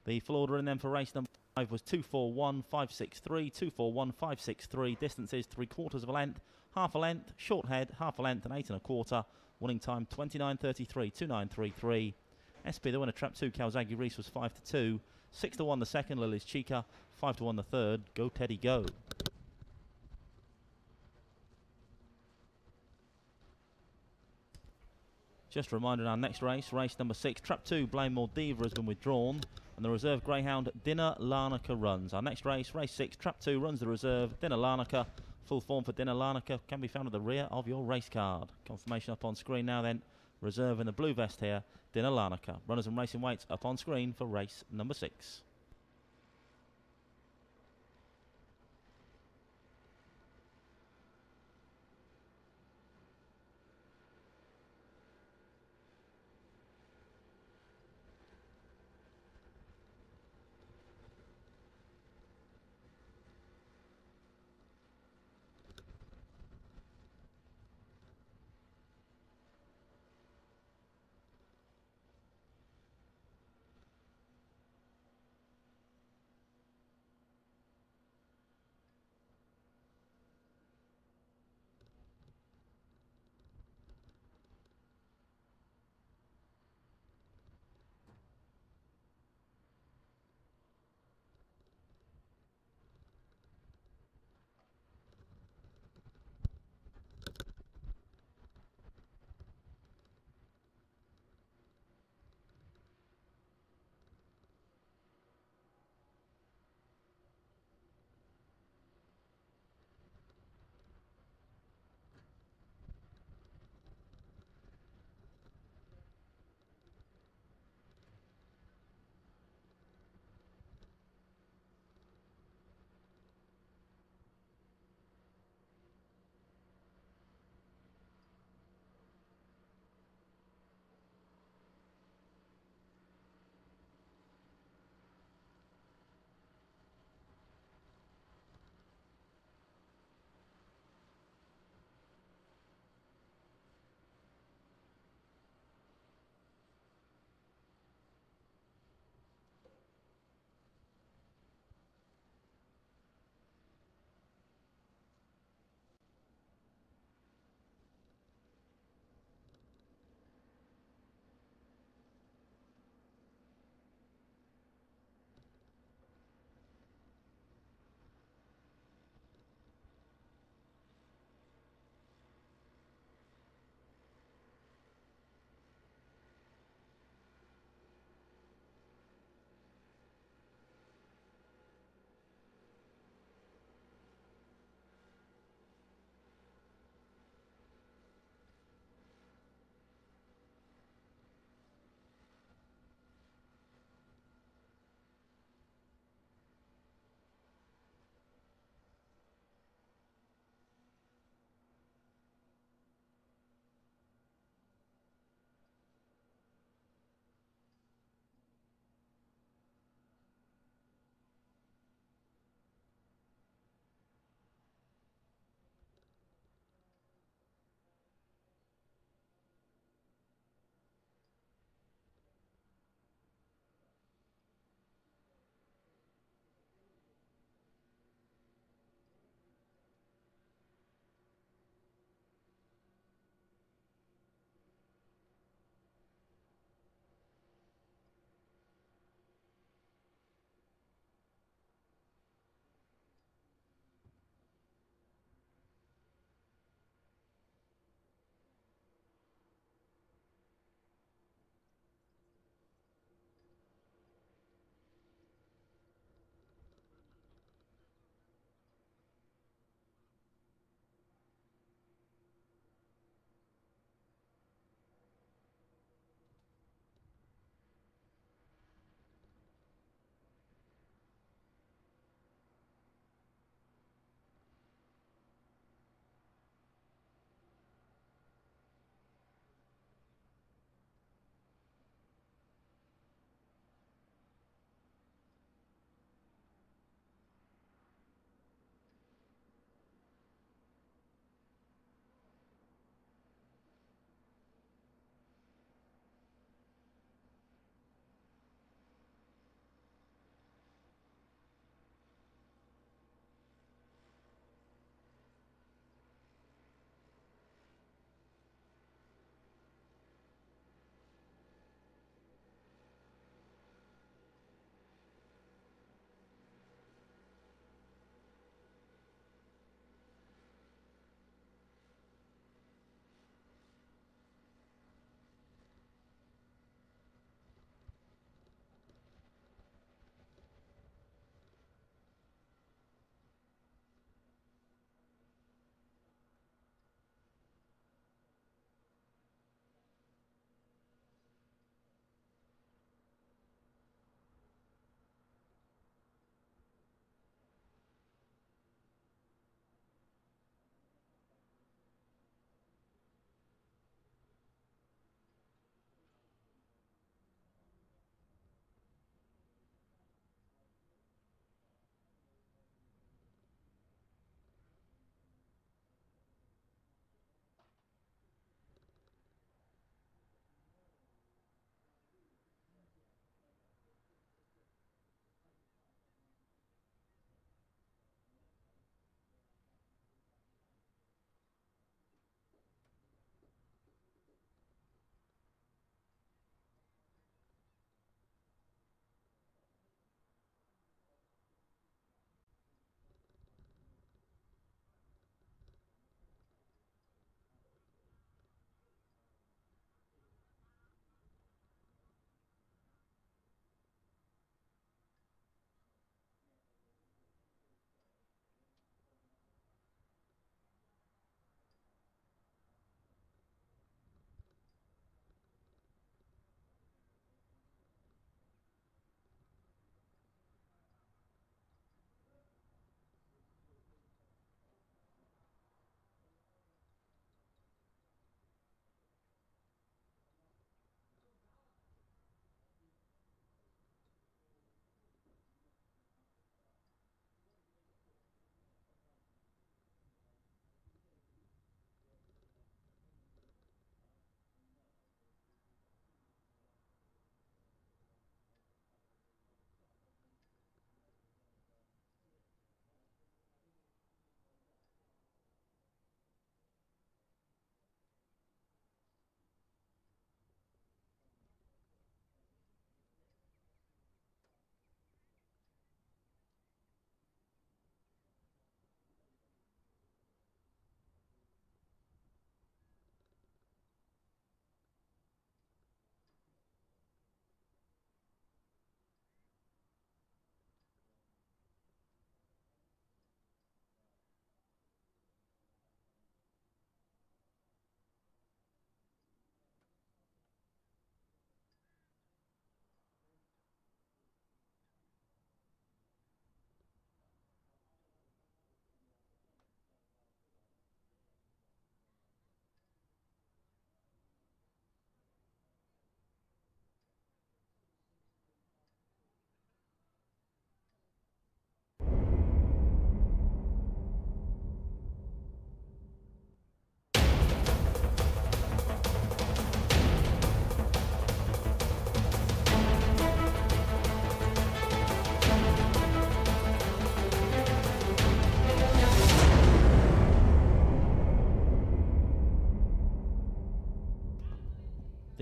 The full order in then for race number 5 was 2-4-1, 5-6-3, 2-4-1, 5-6-3. Distances 3/4 of a length, half a length, short head, half a length, and 8 1/4. Winning time 29.33, 29.33. SP the winner, Trap 2, Kelzaghi Reese, was 5-2. 6-1 the second, Lily's Chica. 5-1 the third, Go Teddy Go. Just a reminder, in our next race, race number 6, Trap 2, Blamelore Diva, has been withdrawn, and the reserve Greyhound Dinner Larnaca runs. Our next race, race 6, Trap 2, runs the reserve Dinner Larnaca. Full form for Dinner Larnaca can be found at the rear of your race card. Confirmation up on screen now then. Reserve in the blue vest here, Dinner Larnaca. Runners and racing weights up on screen for race number 6.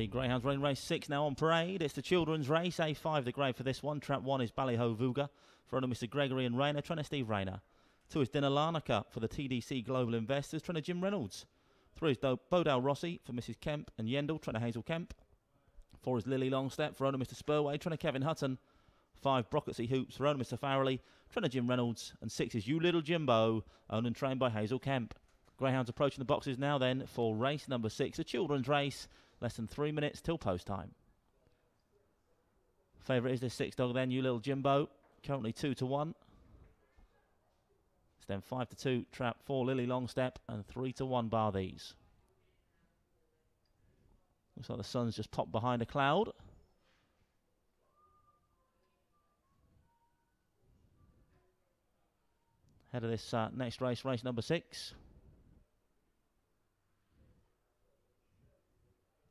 The Greyhounds running race 6 now on parade. It's the children's race. A5 the grade for this one. Trap 1 is Ballyho Vuga for owner Mr. Gregory and Rayner. Trainer Steve Rayner. 2 is Dinner Larnaca for the TDC Global Investors. Trainer Jim Reynolds. 3 is Bodale Rossi for Mrs. Kemp and Yendall. Trainer Hazel Kemp. 4 is Lily Longstep for owner Mr. Spurway. Trainer Kevin Hutton. 5 Brocketsy Hoops for owner Mr. Farrelly. Trainer Jim Reynolds. And 6 is You Little Jimbo, owned and trained by Hazel Kemp. Greyhounds approaching the boxes now then for race number 6, a children's race. Less than 3 minutes till post time. Favourite is this 6 dog then, You Little Jimbo. Currently 2 to 1. It's then 5 to 2, trap 4, Lily Longstep, and 3 to 1 bar these. Looks like the sun's just popped behind a cloud. Ahead of this next race, race number 6.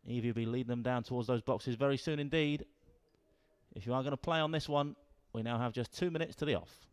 Evie will be leading them down towards those boxes very soon indeed. If you are going to play on this one, we now have just 2 minutes to the off.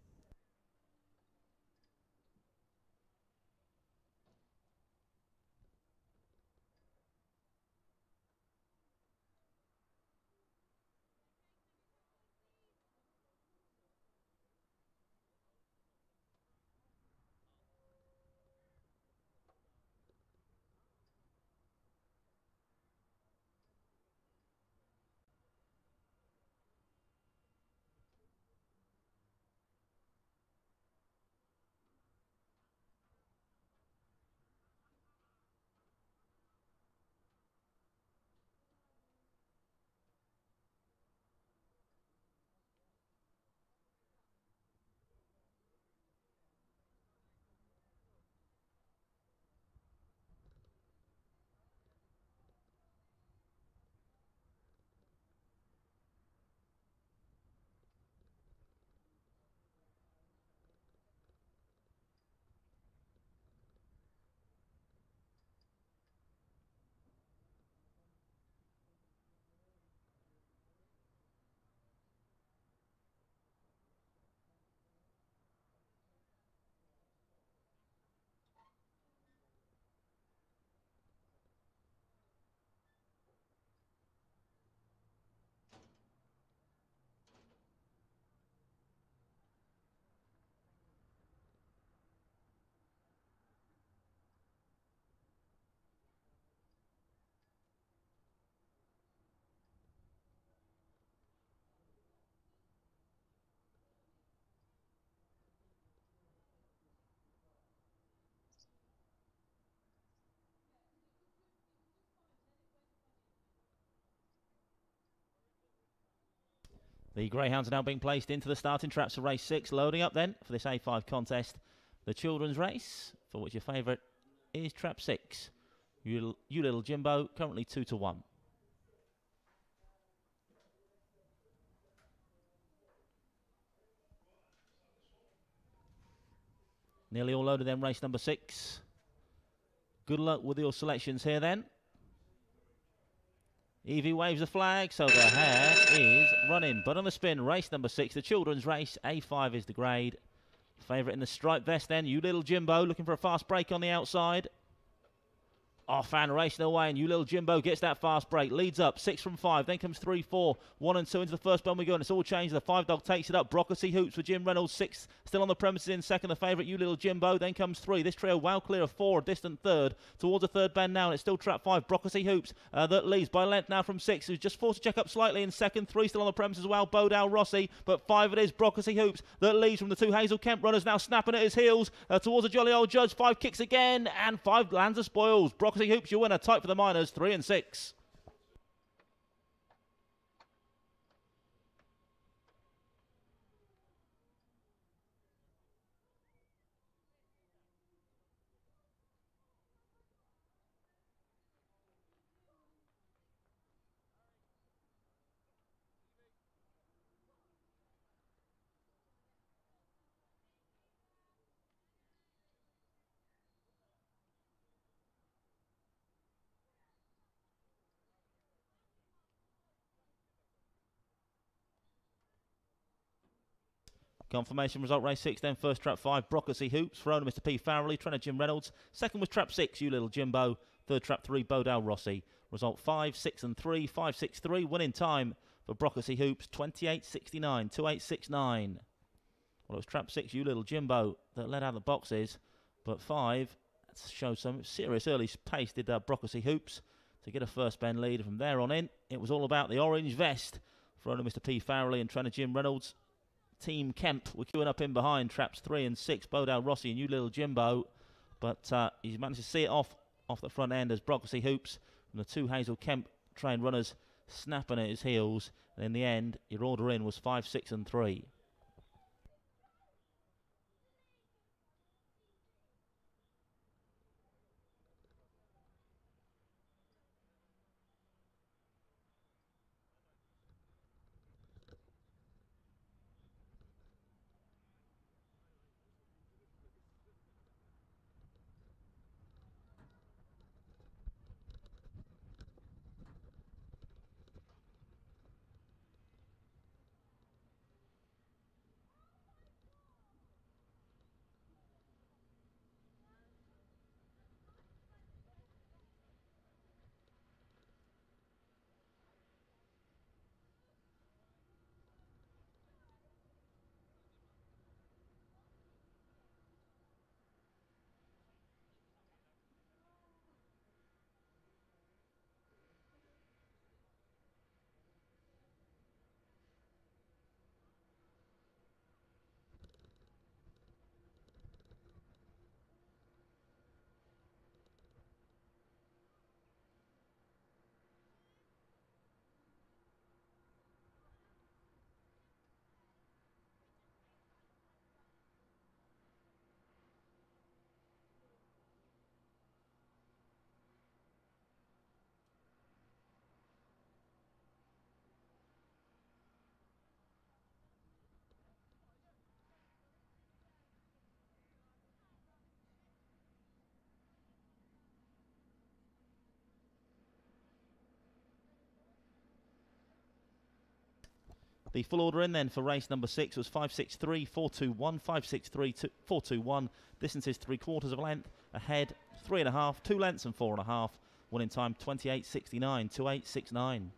The Greyhounds are now being placed into the starting traps for race 6. Loading up then for this A5 contest. The children's race, for which your favourite is trap 6. You Little Jimbo, currently 2 to 1. Nearly all loaded then, race number 6. Good luck with your selections here then. Evie waves the flag, so the hare is running. But on the spin, race number 6, the children's race. A5 is the grade. Favourite in the striped vest then, You Little Jimbo, looking for a fast break on the outside. Off and racing away, and You Little Jimbo gets that fast break. Leads up, 6 from 5, then comes 3, 4, 1 and 2 into the first bend we go, and it's all changed. The 5 dog takes it up. Brocketsy Hoops with Jim Reynolds, 6 still on the premises in second. The favourite, You Little Jimbo, then comes 3. This trio well clear of 4, a distant third towards the third bend now, and it's still trap 5. Brocketsy Hoops that leads by length now from 6, who's just forced to check up slightly in second. 3 still on the premises as well, Bodale Rossi, but 5 it is, Brocketsy Hoops that leads from the 2 Hazel Kemp runners, now snapping at his heels towards a jolly old judge. 5 kicks again, and 5 lands the spoils. Brocketsy Hoops, your winner. Tight for the minors, 3 and 6. Confirmation result, race 6 then, first trap 5, Brocketsy Hoops for owner Mr. P. Farrelly, trainer Jim Reynolds. Second was trap 6, You Little Jimbo. Third trap 3, Bodale Rossi. Result 5, 6 and 3, 5, 6, 3. Winning time for Brocklesy Hoops, 28.69, 28.69. Well, it was trap 6, You Little Jimbo, that led out the boxes. But 5 showed some serious early pace, did Brocklesy Hoops, to get a first bend lead. From there on in, it was all about the orange vest for owner Mr. P. Farrelly and trainer Jim Reynolds. Team Kemp were queuing up in behind, traps 3 and 6, Bodale Rossi and You Little Jimbo. But he's managed to see it off the front end as Brocklesy Hoops and the 2 Hazel Kemp trained runners snapping at his heels. And in the end, your order in was 5, 6 and 3. The full order in then for race number 6 was 563, 421, 563, 421. Distance is 3/4 of a length. Ahead 3.5, 2 lengths and 4.5. Winning time 28.69, 28.69.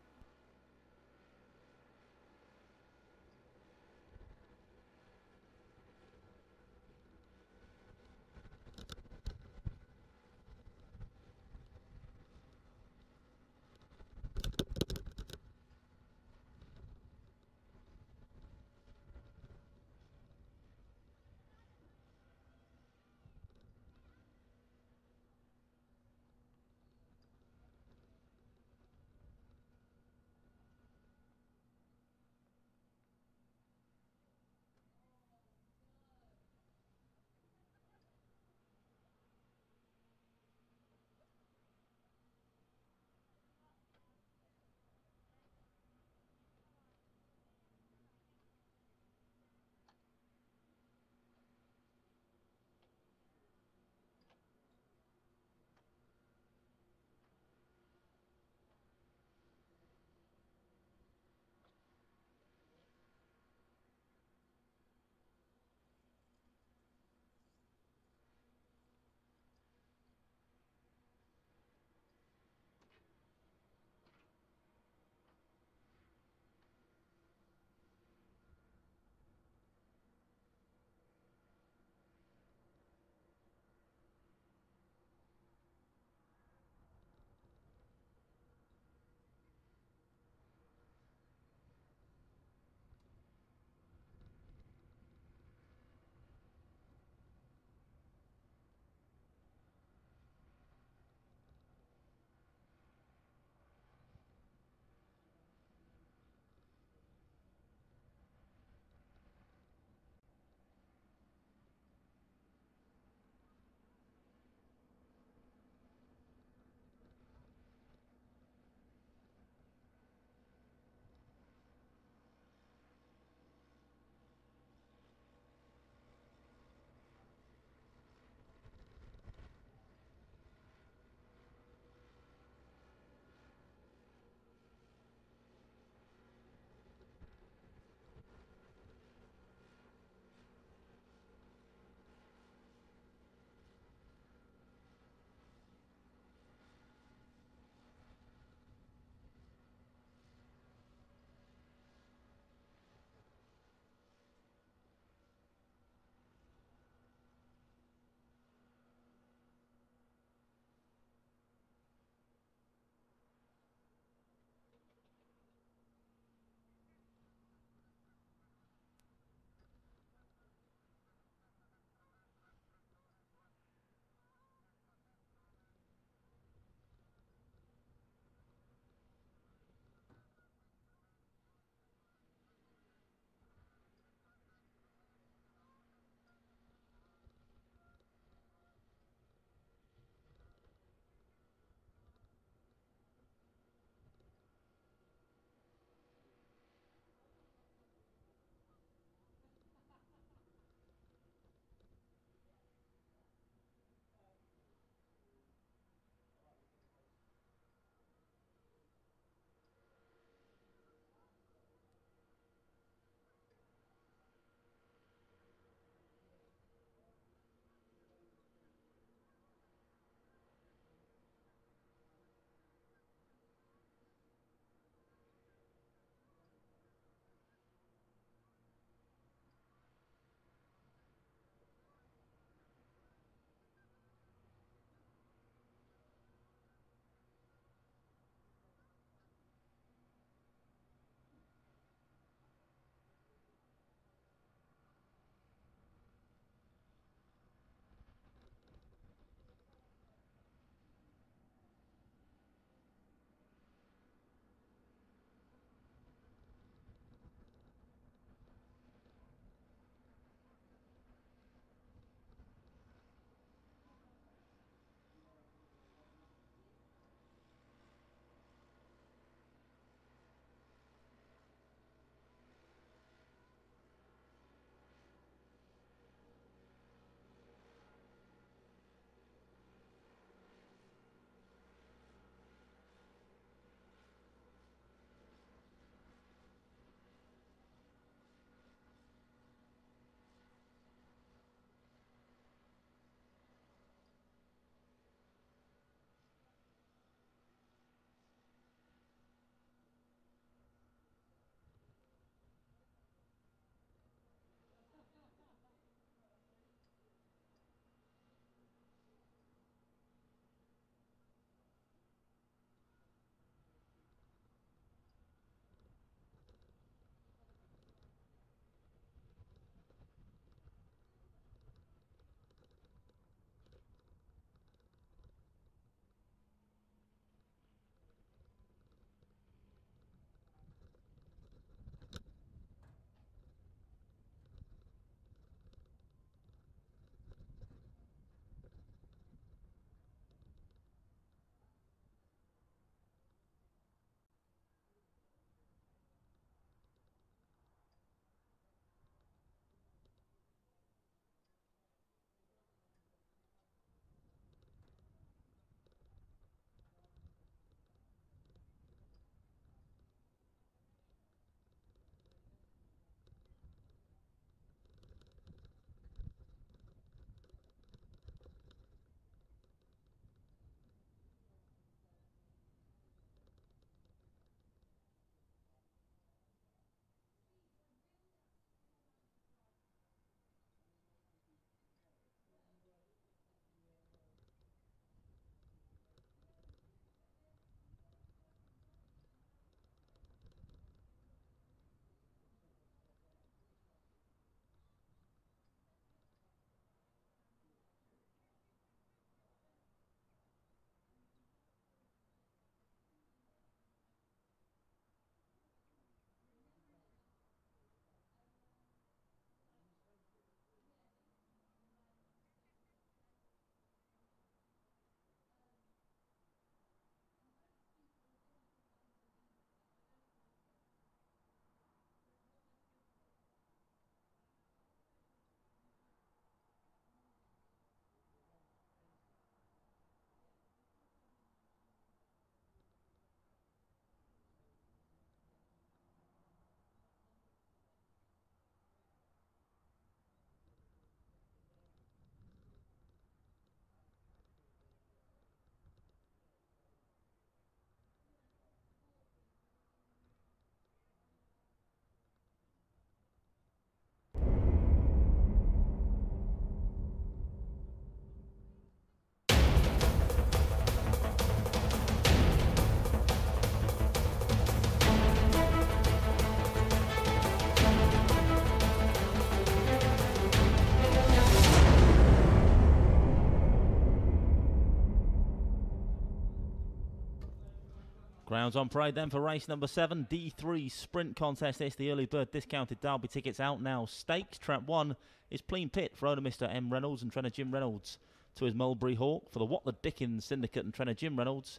Greyhounds on parade then for race number 7, D3 Sprint Contest. It's the early bird discounted Derby tickets out now. Stakes. Trap 1 is Clean Pit for owner Mr. M. Reynolds and trainer Jim Reynolds. 2 is Mulberry Hawk for the What the Dickens Syndicate and trainer Jim Reynolds.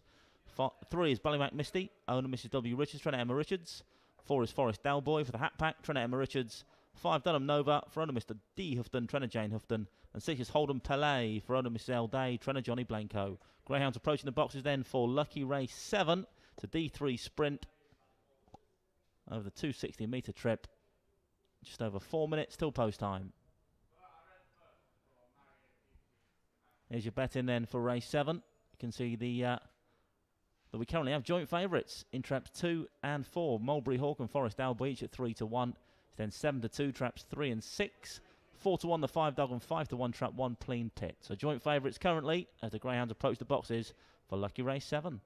3 is Ballymac Misty, owner Mrs. W. Richards, trainer Emma Richards. 4 is Forest Dalboy for the Hat Pack, trainer Emma Richards. 5 Dunham Nova for owner Mr. D. Houghton, trainer Jane Houghton. And 6 is Holden Pelé for owner Mrs. L. Day, trainer Johnny Blanco. Greyhounds approaching the boxes then for Lucky Race 7 to D3 Sprint over the 260 metre trip. Just over 4 minutes till post time. Here's your bet in then for race 7. You can see that we currently have joint favourites in traps 2 and 4. Mulberry Hawk and Forest Dalby each at 3 to 1. Then 7 to 2 traps 3 and 6. 4 to 1 the 5 Dog and 5 to 1 trap 1 Clean Pit. So joint favourites currently as the Greyhounds approach the boxes for Lucky Race 7.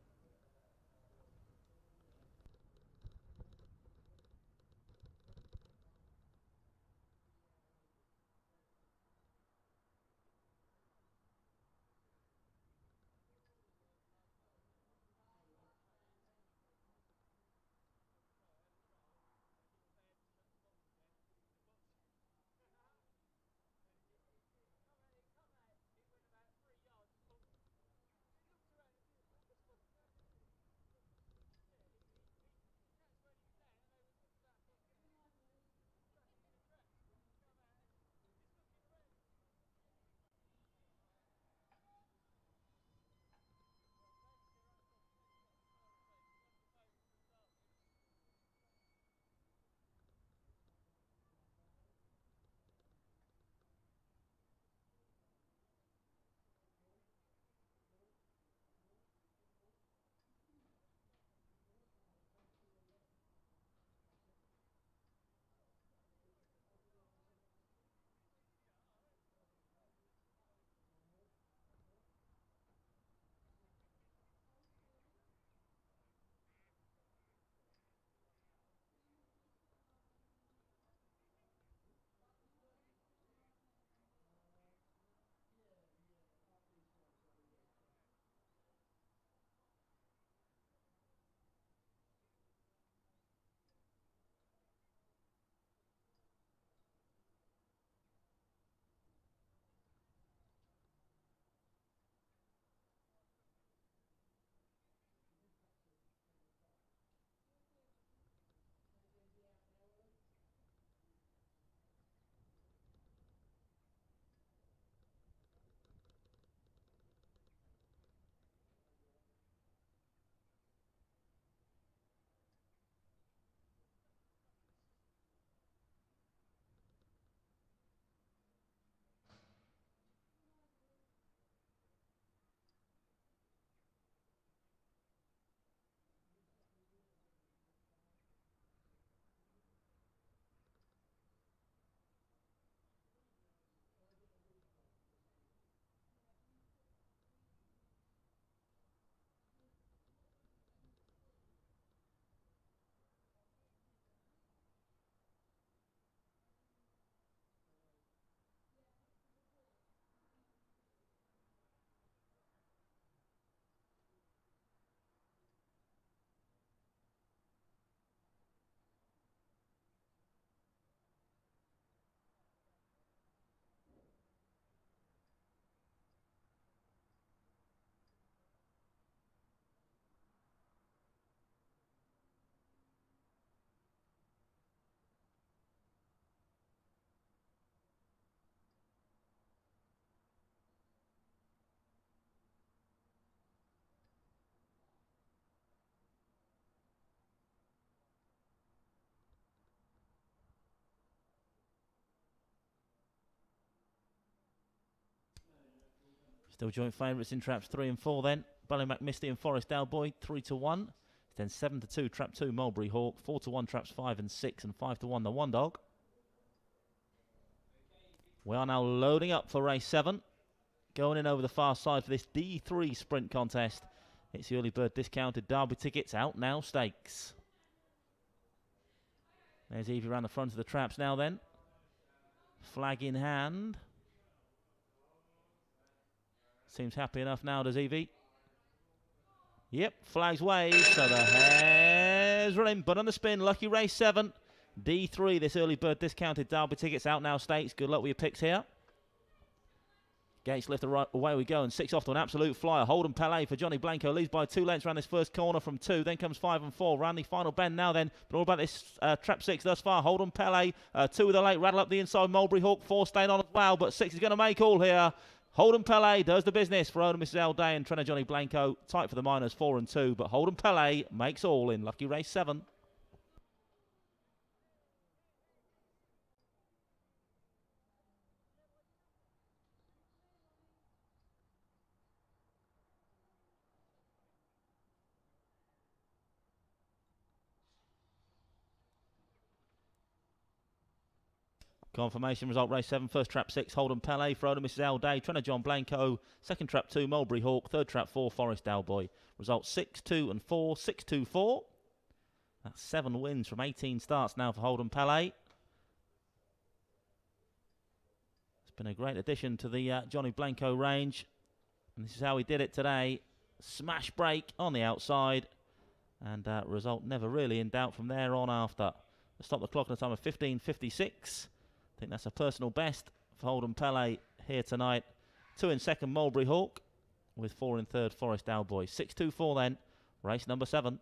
Still joint favourites in traps 3 and 4 then. Ballymac Misty and Forest Dalboy 3 to 1. Then 7 to 2 trap 2 Mulberry Hawk. 4 to 1 traps 5 and 6 and 5 to 1 the One Dog. We are now loading up for race 7. Going in over the far side for this D3 Sprint Contest. It's the early bird discounted Derby tickets out now. Stakes. There's Evie around the front of the traps now then. Flag in hand. Seems happy enough now, does Evie? Yep, flags wave, so the hair's running, but on the spin, lucky race 7. D3, this early bird discounted Derby tickets out now, States. Good luck with your picks here. Gates lift away we go, and 6 off to an absolute flyer. Holden Pele for Johnny Blanco, leads by 2 lengths around this first corner from 2. Then comes 5 and 4. Round the final bend now then, but all about this trap 6 thus far. Holden Pele, 2 with the late, rattle up the inside. Mulberry Hawk, 4 staying on as well, but 6 is going to make all here. Holden Pele does the business for Oda Mrs. L Day and Trainer Johnny Blanco. Tight for the minors, 4 and 2, but Holden Pele makes all in lucky race 7. Confirmation result race 7, first trap 6, Holden Pele for Oda Mrs. L Day, Trainer John Blanco, second trap 2, Mulberry Hawk, third trap 4, Forest Owlboy. Result 6, 2 and 4, 6, 2, 4. That's 7 wins from 18 starts now for Holden Pele. It's been a great addition to the Johnny Blanco range. And this is how he did it today. Smash break on the outside. And result never really in doubt from there on after. Stop the clock at a time of 15:56. I think that's a personal best for Holden Pele here tonight. 2 in second, Mulberry Hawk, with 4 in third, Forest Owlboy. 6-2-4 then, race number 7.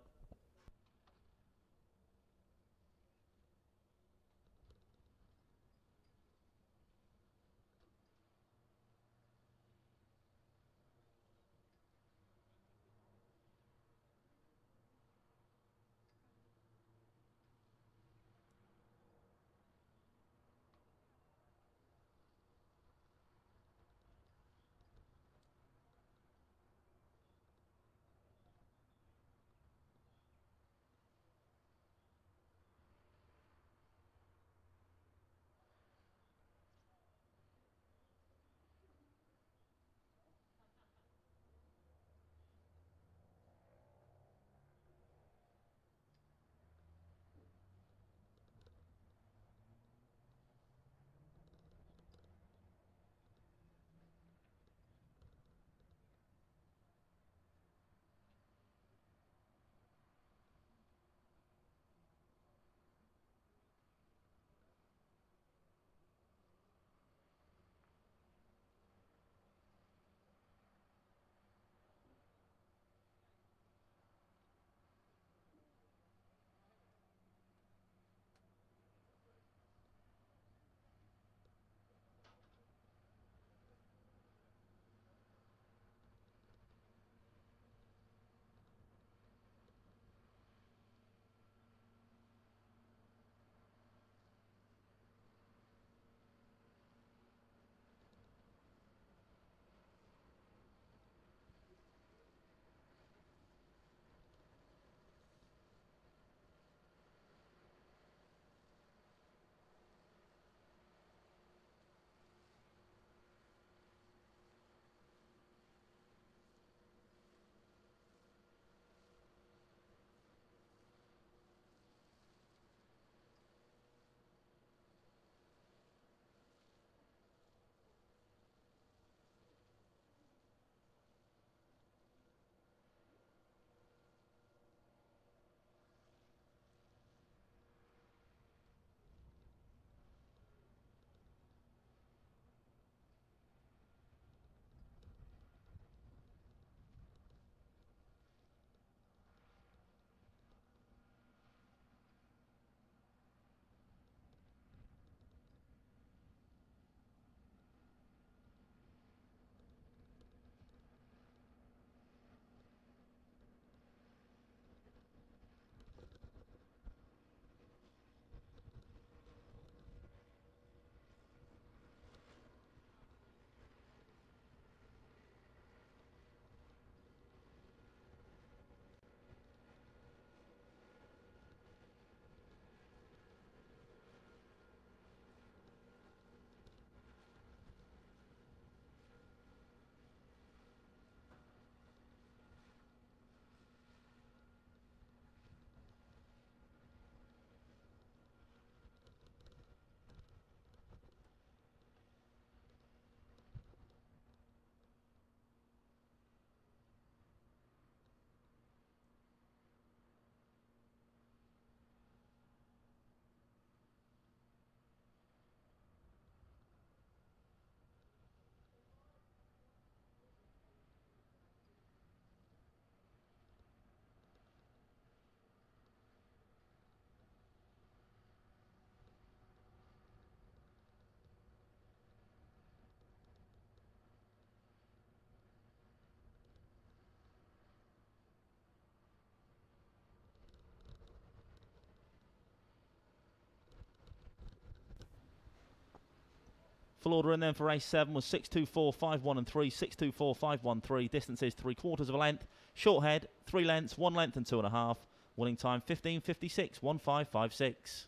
Full order in then for race 7 was 624, 5-1 and 3, 624, 5-1, 3. Distances 3/4 of a length. Short head, 3 lengths, 1 length and 2.5. Winning time 15:56, 1556.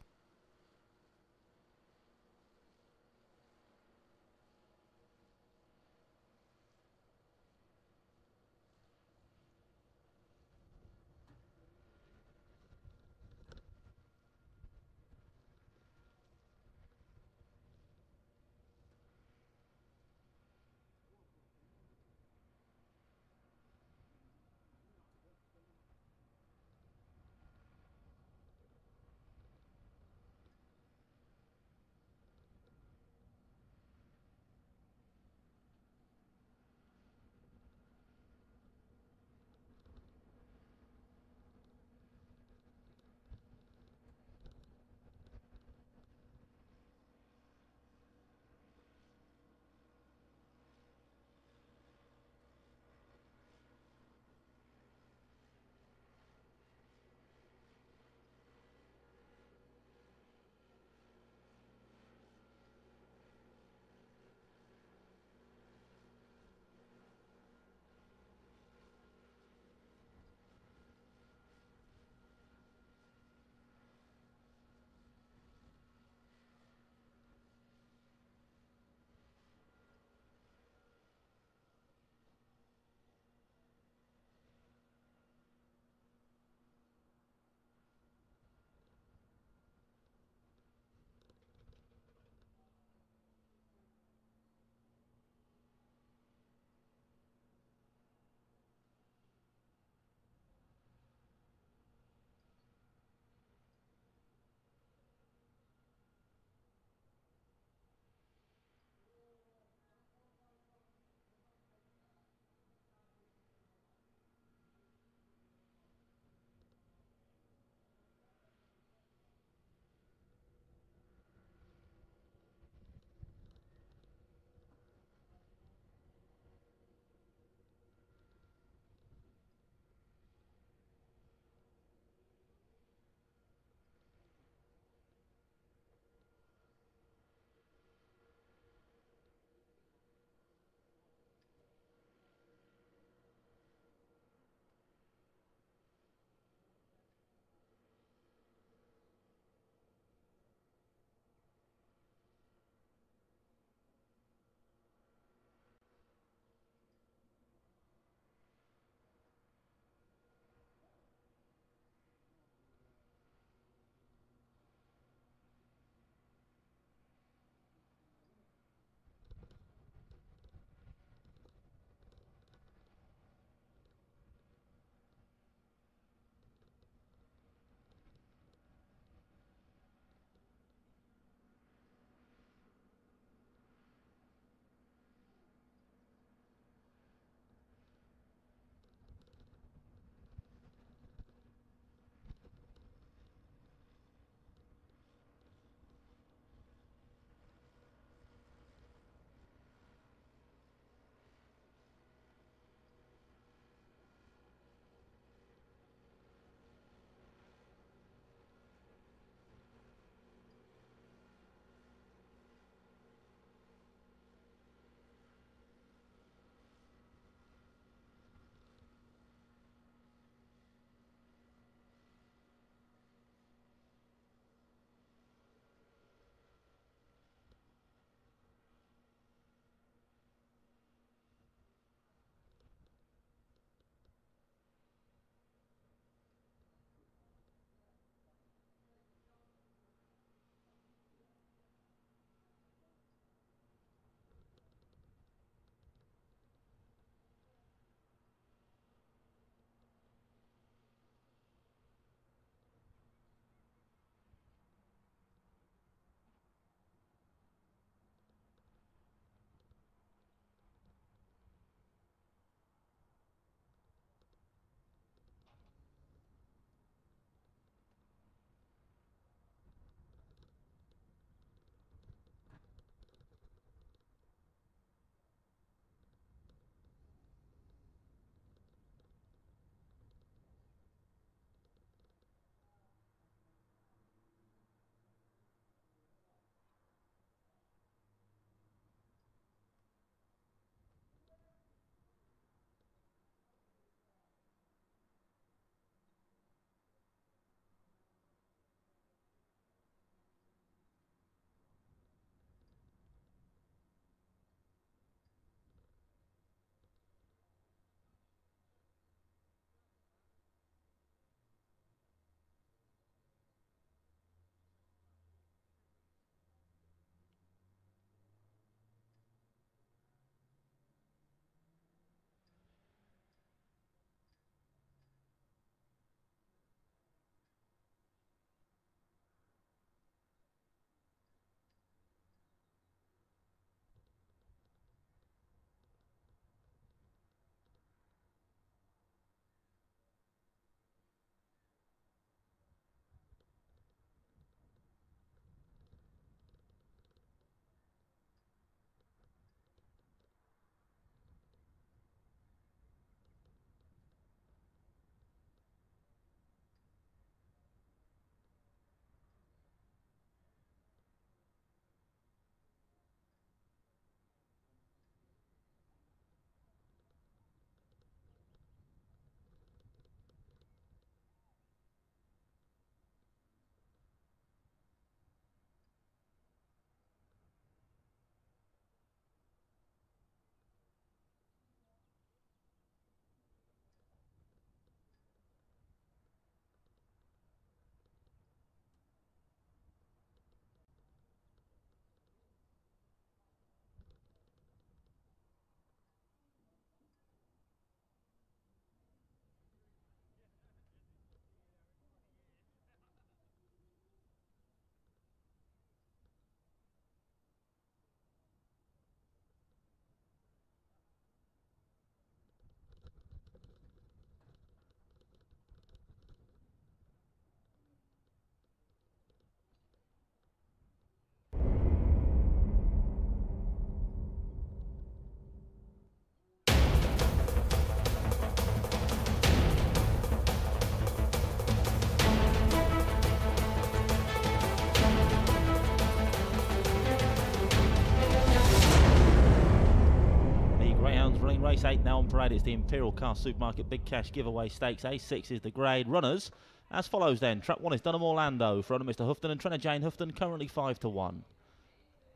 race 8 now on parade. It's the Imperial Car Supermarket Big Cash Giveaway Stakes. A6 is the grade. Runners as follows then. Trap 1 is Dunham Orlando for owner Mr. Houghton and trainer Jane Houghton, currently 5 to 1.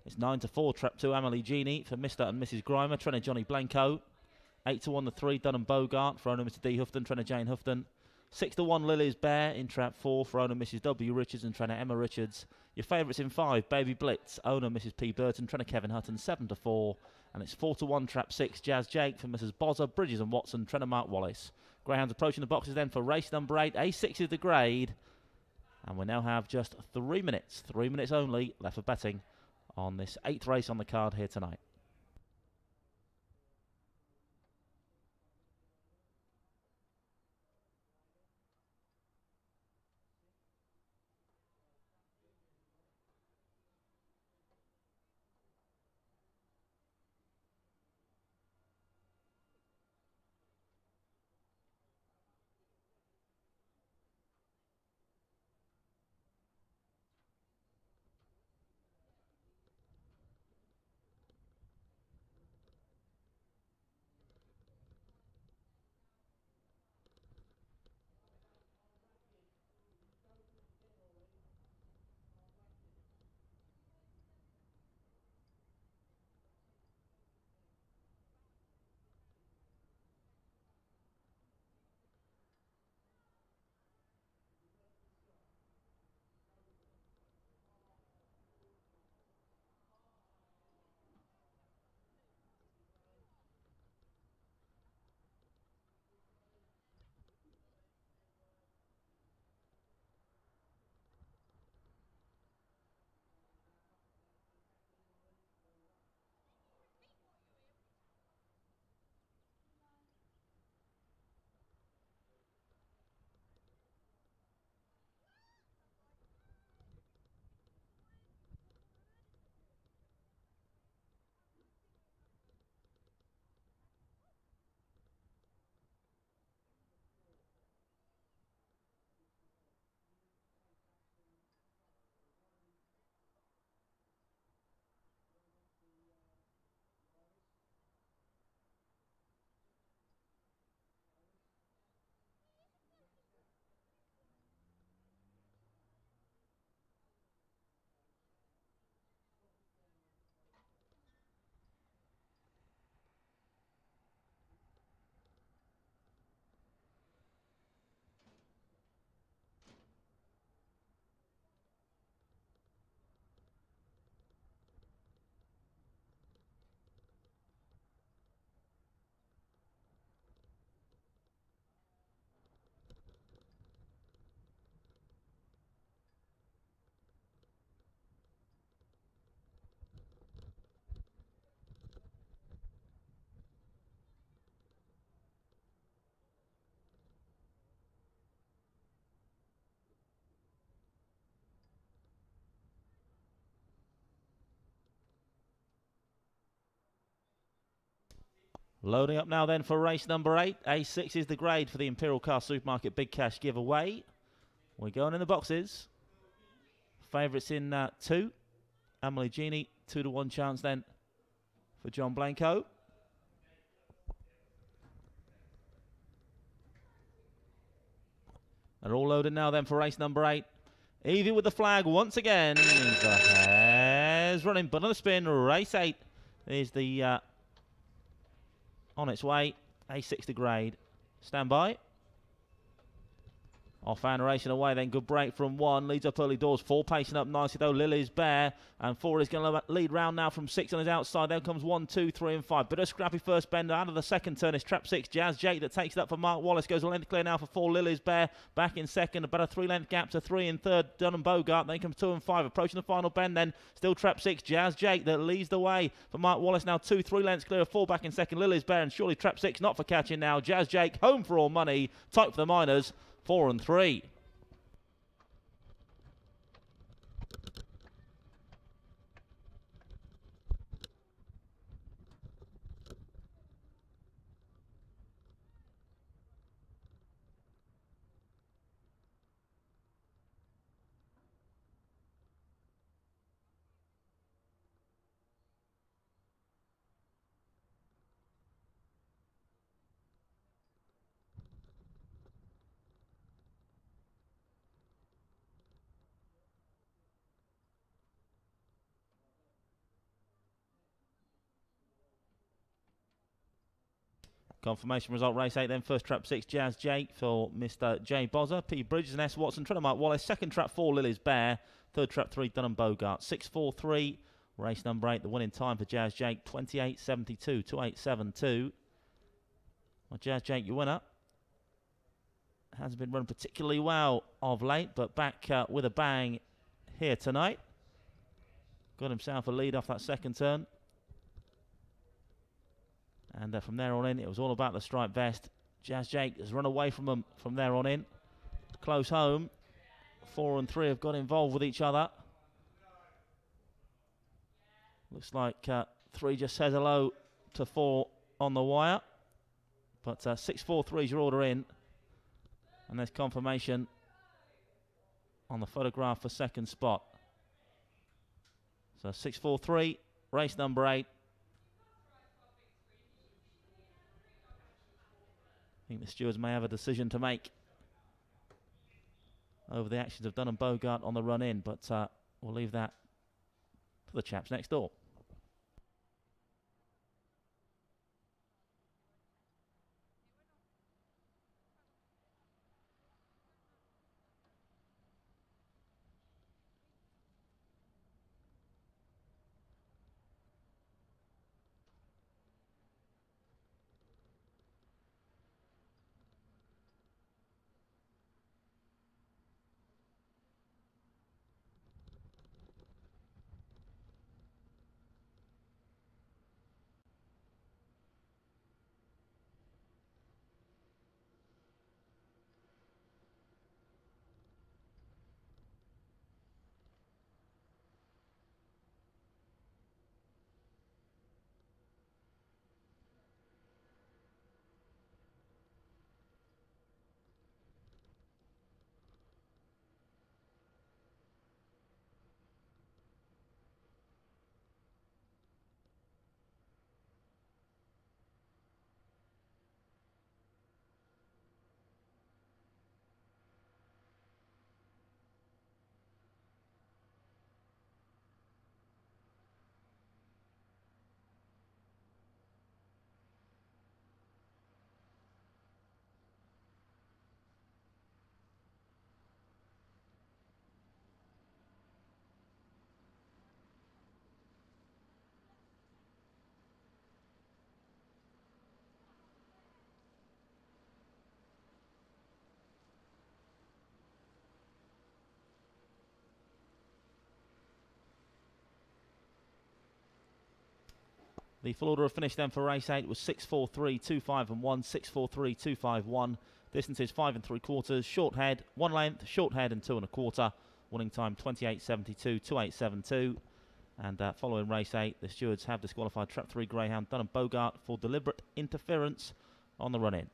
It's 9 to 4. Trap 2 Amelie Genie for Mr. and Mrs. Grimer, trainer Johnny Blanco. 8 to 1 the 3 Dunham Bogart for owner Mr. D Houghton, trainer Jane Houghton. 6 to 1 Lily's Bear in trap 4 for owner Mrs. W Richards and trainer Emma Richards. Your favourites in 5, Baby Blitz, owner Mrs. P Burton, trainer Kevin Hutton, 7 to 4. And it's 4 to 1 trap 6 Jazz Jake for Mrs. Bozza, Bridges and Watson, trainer Mark Wallace. Greyhounds approaching the boxes then for race number 8. A6 is the grade. And we now have just 3 minutes only left for betting on this 8th race on the card here tonight. Loading up now then for race number 8. A6 is the grade for the Imperial Car Supermarket Big Cash Giveaway. We're going in the boxes. Favourites in 2. Amelie Genie, 2 to 1 chance then for John Blanco. They're all loaded now then for race number 8. Evie with the flag once again. The hare's running, but on the spin. Race 8 is the on its way. A6 to grade. Stand by. Off and racing away then. Good break from 1. Leads up early doors. 4 pacing up nicely though. Lily's Bear. And 4 is going to lead round now from 6 on his outside. Then comes 1, 2, 3 and 5. Bit of scrappy first bender. Out of the second turn is trap 6. Jazz Jake that takes it up for Mark Wallace. Goes a length clear now for 4. Lily's Bear. Back in second. About a 3-length gap to 3 in third. Dunham Bogart. Then comes 2 and 5. Approaching the final bend then. Still trap 6. Jazz Jake that leads the way for Mark Wallace. Now 2, 3 lengths clear of 4 back in second. Lily's Bear and surely trap 6 not for catching now. Jazz Jake home for all money. Tight for the minors. 4 and 3. Confirmation result, race 8 then. First trap 6, Jazz Jake for Mr. J. Bozza. P. Bridges and S. Watson, trying to mark Wallace. Second trap 4, Lily's Bear. Third trap 3, Dunham Bogart. 6-4-3, race number 8. The winning time for Jazz Jake, 28.72, 28.72. Well, Jazz Jake, your winner. Hasn't been run particularly well of late, but back with a bang here tonight. Got himself a lead off that second turn. And from there on in, it was all about the striped vest. Jazz Jake has run away from them from there on in. Close home. 4 and 3 have got involved with each other. Looks like 3 just says hello to 4 on the wire. But 6-4-3 is your order in. And there's confirmation on the photograph for second spot. So 6-4-3, race number 8. I think the stewards may have a decision to make over the actions of Dunham Bogart on the run in, but we'll leave that to the chaps next door. The full order of finish then for race 8 was 6-4-3, 2-5 and 1, 6-4-3, 2-5, 1. Distances 5 3/4, short head, 1 length, short head and 2 1/4. Winning time 28.72, 28.72. And following race 8, the stewards have disqualified trap 3 Greyhound Dunham Bogart for deliberate interference on the run in.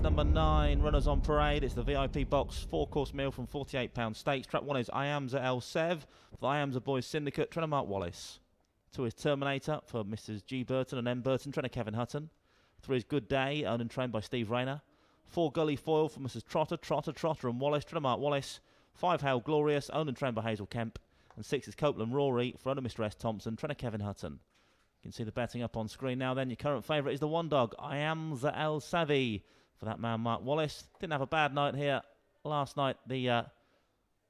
number 9, runners on parade. It's the VIP box 4-course meal from £48 stakes. Trap 1 is Iamza El Sev for the Iamza Boys Syndicate. Trainer Mark Wallace. 2 is Terminator for Mrs. G. Burton and M. Burton. Trainer Kevin Hutton. 3 is Good Day, owned and trained by Steve Rayner. 4 Gully Foil for Mrs. Trotter and Wallace. Trainer Mark Wallace. 5 Hail Glorious, owned and trained by Hazel Kemp. And 6 is Copeland Rory for owner Mr. S. Thompson. Trainer Kevin Hutton. You can see the betting up on screen now then. Your current favourite is the one dog, Iamza El Savi, for that man Mark Wallace. Didn't have a bad night here last night, the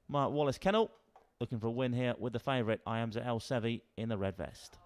Mark Wallace kennel. Looking for a win here with the favourite, Iamza El Savi, in the red vest.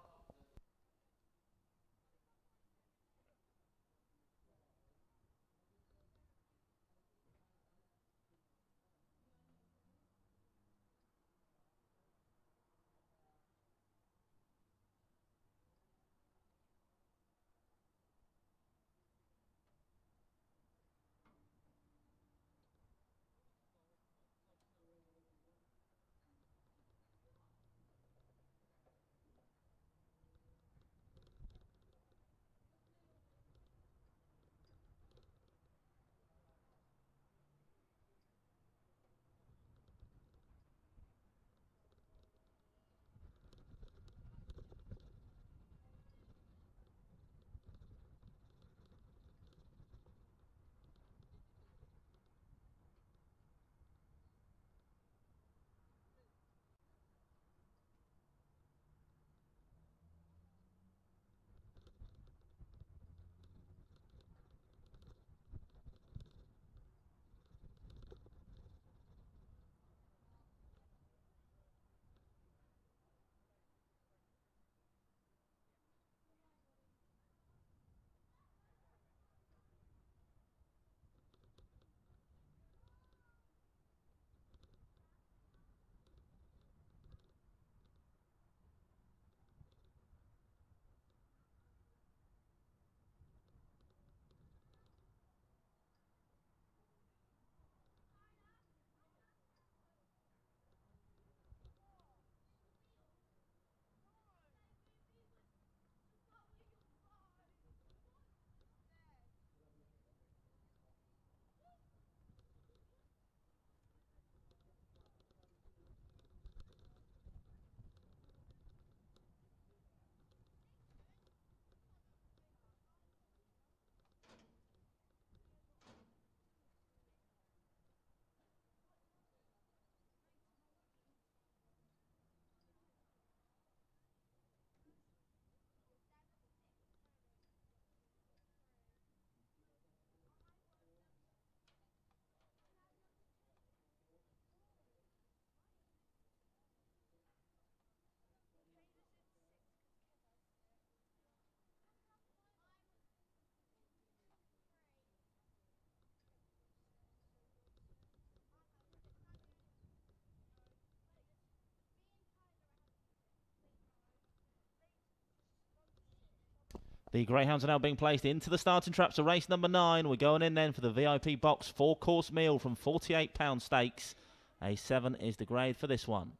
The Greyhounds are now being placed into the starting traps of race number 9. We're going in then for the VIP box 4-course meal from £48 stakes. A7 is the grade for this one.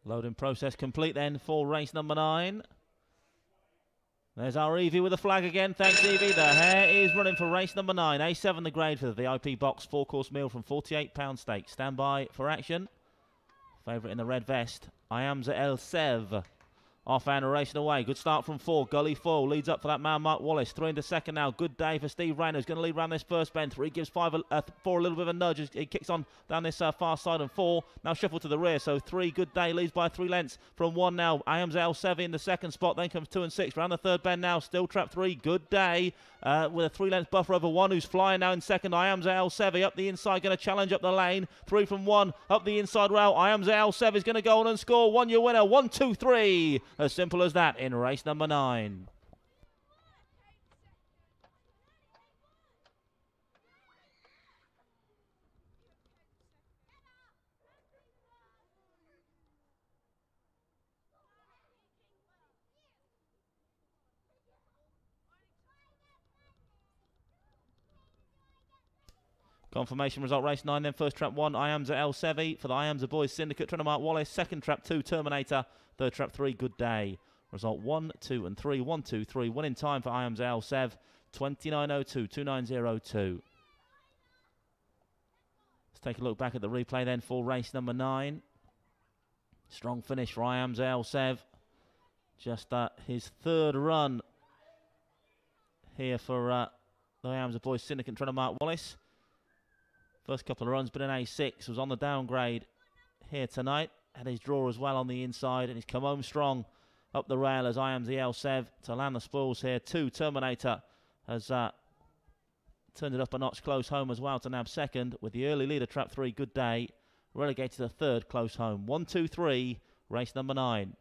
Loading process complete then for race number 9. There's our Evie with the flag again. Thanks, Evie. The hare is running for race number 9. A7 the grade for the VIP box 4-course meal from £48 stakes. Stand by for action. Favourite in the red vest, Iamza El Sev. Off and racing away. Good start from 4. Gully Foil leads up for that man, Mark Wallace. 3 into second now. Good day for Steve Rayner. He's going to lead around this first bend. 3 gives 4 a little bit of a nudge as he kicks on down this far side. And 4 now shuffled to the rear. So 3, Good Day leads by 3 lengths from 1 now. Iamza El Sevi in the second spot. Then comes 2 and 6. Round the third bend now. Still trap 3. Good Day with a 3-length buffer over 1 who's flying now in second. Iamza El Sevi up the inside. Going to challenge up the lane. 3 from 1 up the inside rail. Iamza El Sevi is going to go on and score. 1 year winner. 1, 2, 3. As simple as that in race number 9. Confirmation result, race 9, then first trap 1, Iamza El Sevi for the Iamza Boys Syndicate, trying to mark Wallace. Second trap 2, Terminator. Third trap 3, Good Day. Result 1, 2 and 3, 1, 2, 3. 1 in time for Iamza El Sev, 29.02, 29.02. Let's take a look back at the replay then for race number 9. Strong finish for Iamza El Sev. Just his third run here for the Iamza Boys Syndicate, trying to mark Wallace. First couple of runs, but an A6, was on the downgrade here tonight. Had his draw as well on the inside, and he's come home strong up the rail as Iamza El Sev to land the spoils here. 2, Terminator, has turned it up a notch close home as well to nab second, with the early leader, trap 3, Good Day, relegated to third close home. 1, 2, 3, race number 9.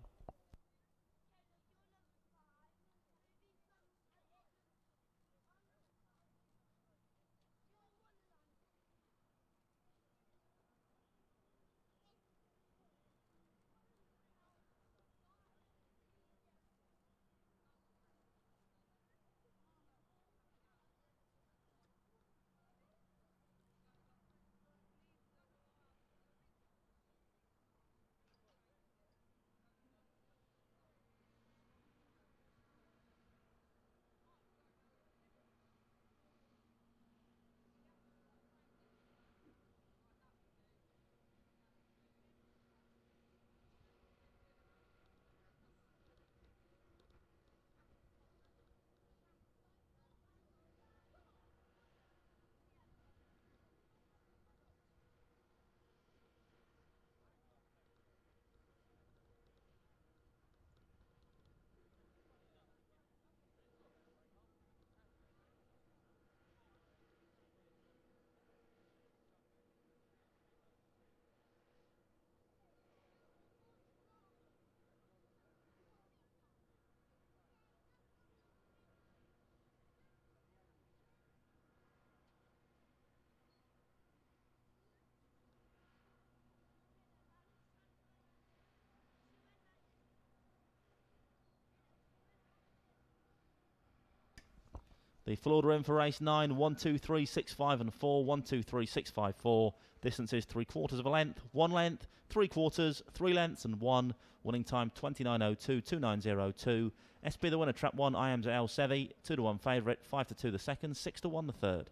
The full order in for race 9, 1, 2, 3, 6, 5 and 4, 1, 2, 3, 6, 5, 4. Distances 3/4 of a length, 1 length, 3/4, 3 lengths and 1. Winning time 29.02, 29.02. SB the winner, trap 1, Iamza El Sevi, 2 to 1 favourite, 5 to 2 the second, 6 to 1 the third.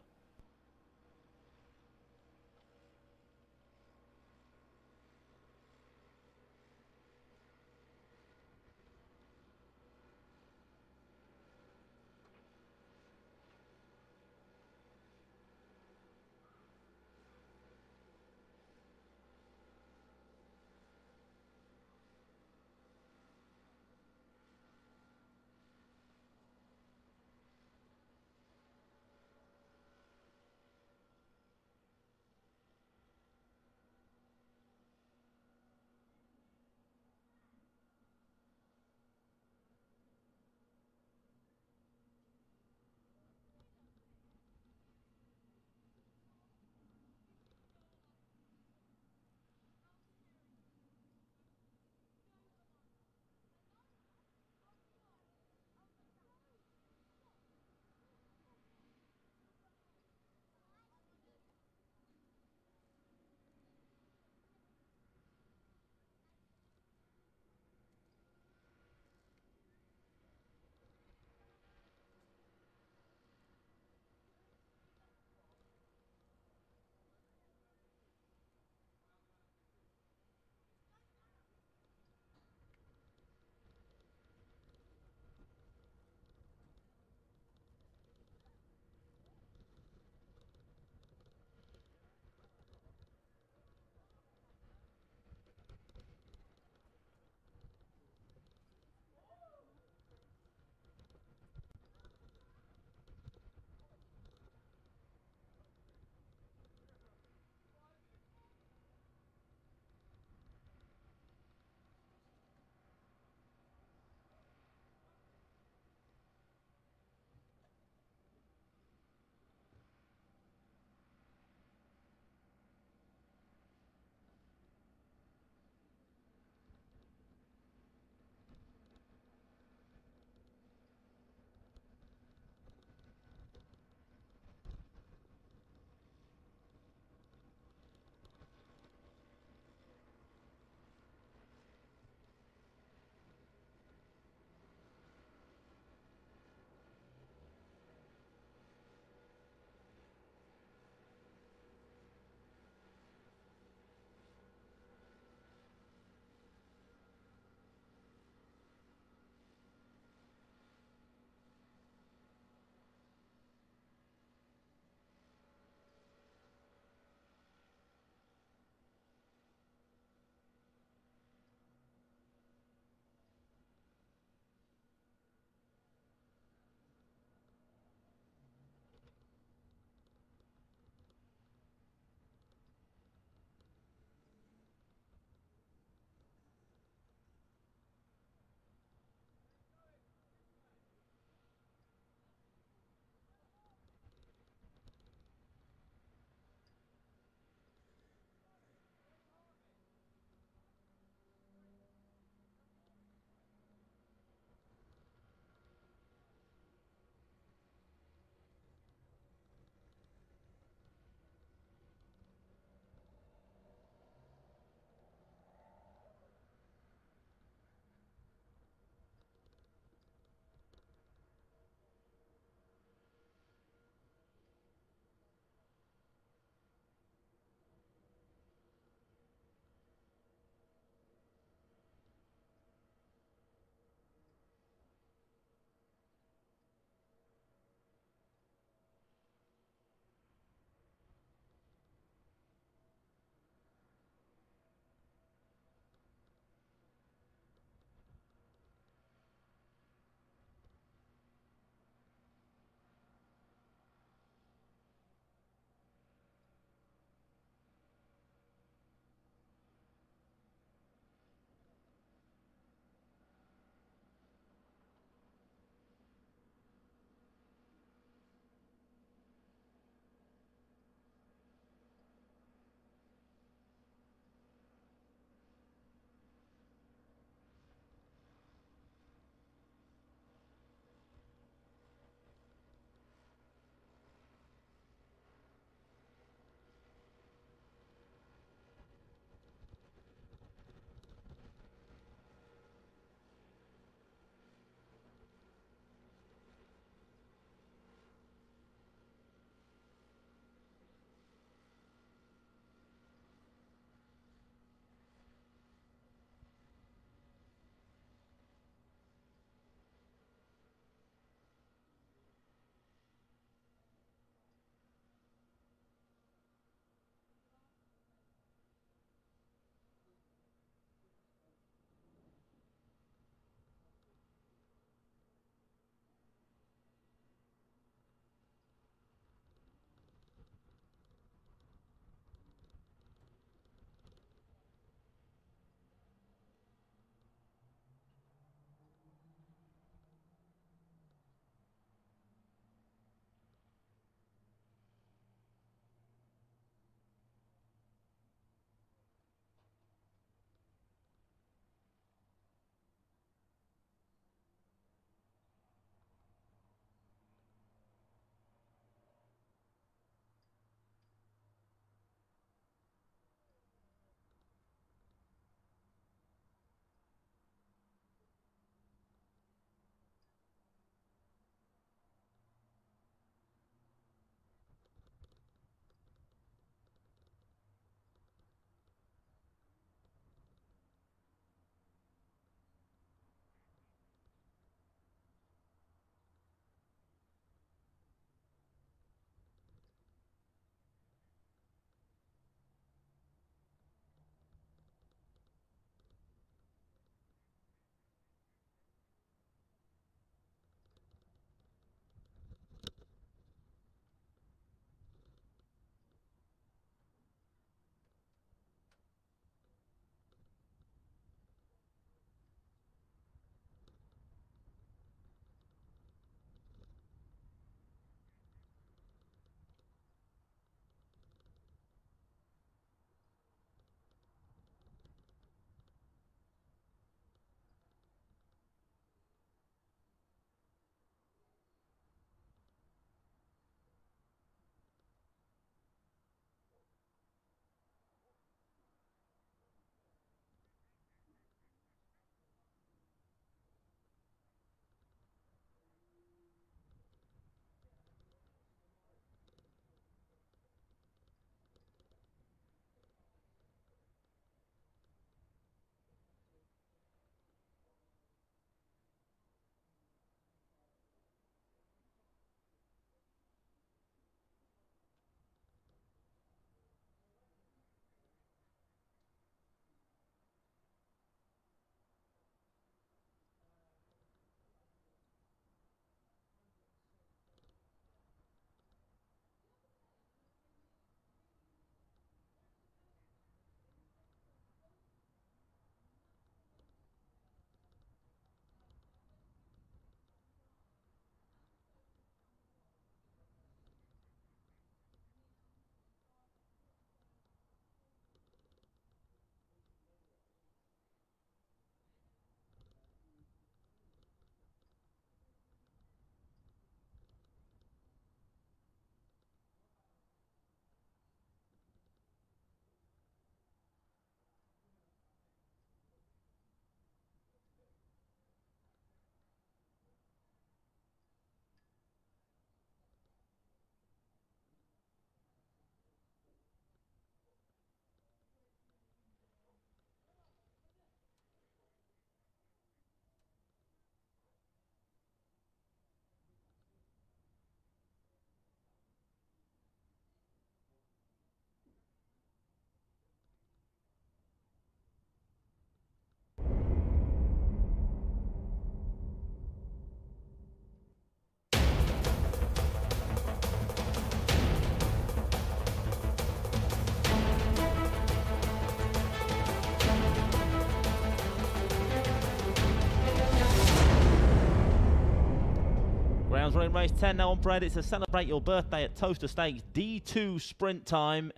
Greyhounds running race 10 now on parade. It's to celebrate your birthday at Towcester Stakes. D2 sprint time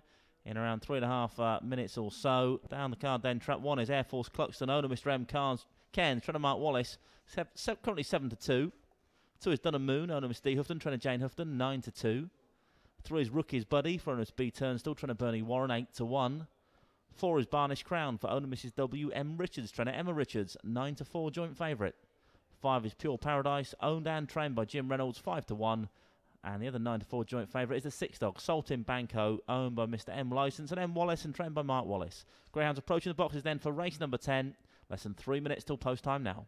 in around 3.5 minutes or so. Down the card then, trap 1 is Air Force Cluxton, owner Mr. M. Cairns, trainer Mark Wallace, currently 7-2. 2 is Dunham Moon, owner Miss D. Houghton, trainer Jane Houghton, 9-2. 3 is Rookie's Buddy for owner Miss B. Turnstall, trainer Bernie Warren, 8-1. 4 is Barnish Crown for owner Mrs. W. M. Richards, trainer Emma Richards, 9-4, joint favourite. 5 is Pure Paradise, owned and trained by Jim Reynolds, 5-1. And the other 9-4 joint favourite is the 6 dog, Saltin Banco, owned by Mr. M. Licence and M. Wallace and trained by Mark Wallace. Greyhounds approaching the boxes then for race number 10. Less than 3 minutes till post time now.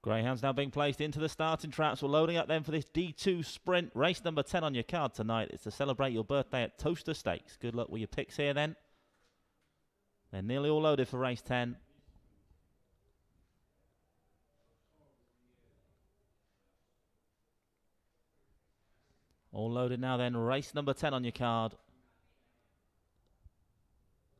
Greyhounds now being placed into the starting traps. We're loading up then for this D2 sprint. Race number 10 on your card tonight. It's to celebrate your birthday at Towcester Stakes. Good luck with your picks here then. They're nearly all loaded for race 10. All loaded now then. Race number 10 on your card.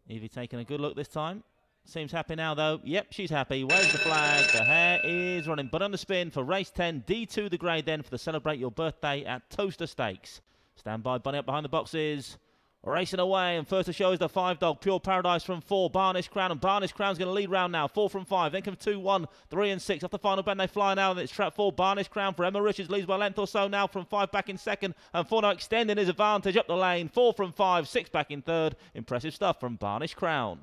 Evie taking a good look this time. Seems happy now, though. Yep, she's happy. Waves the flag. The hare is running. But on the spin for race 10. D2 the grade then for the Celebrate Your Birthday at Towcester Stakes. Stand by, Bunny up behind the boxes. Racing away. And first to show is the 5 dog. Pure Paradise from 4. Barnish Crown. And Barnish Crown's going to lead round now. 4 from 5. Then comes 2, 1, 3 and 6. Off the final bend they fly now. And it's trap 4. Barnish Crown for Emma Richards. Leads by a length or so now from 5 back in second. And 4 now extending his advantage up the lane. 4 from 5. 6 back in third. Impressive stuff from Barnish Crown.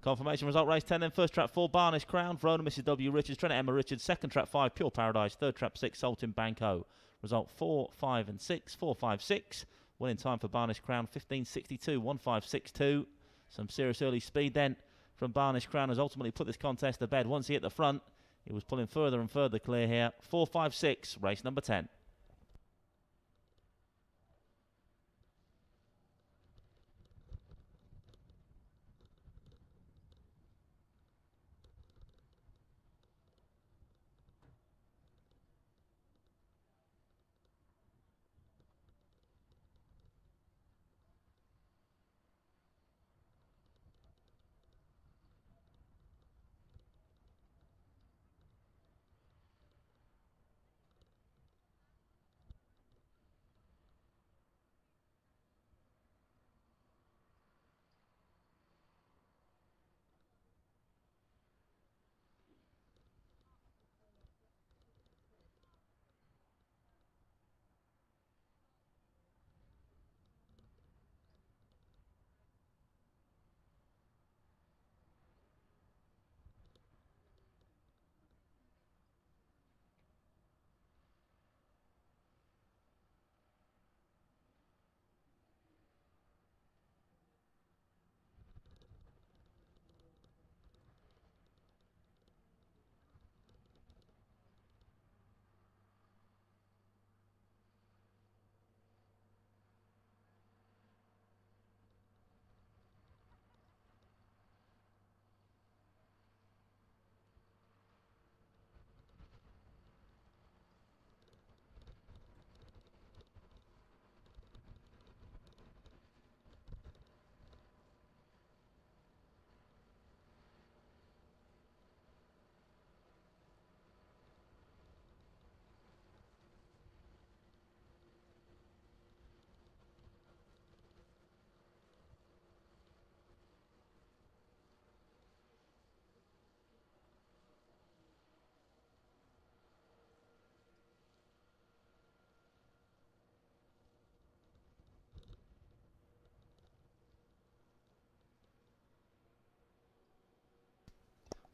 Confirmation result, race 10 then. First trap 4, Barnish Crown. Verona, Mrs. W. Richards. Trainer Emma Richards. Second trap 5, Pure Paradise. Third trap 6, Salting Banco. Result 4, 5 and 6. 4, 5, 6. Winning time for Barnish Crown, 15.62. 1.562. Some serious early speed then from Barnish Crown has ultimately put this contest to bed. Once he hit the front, he was pulling further and further clear here. 4, 5, 6. Race number 10.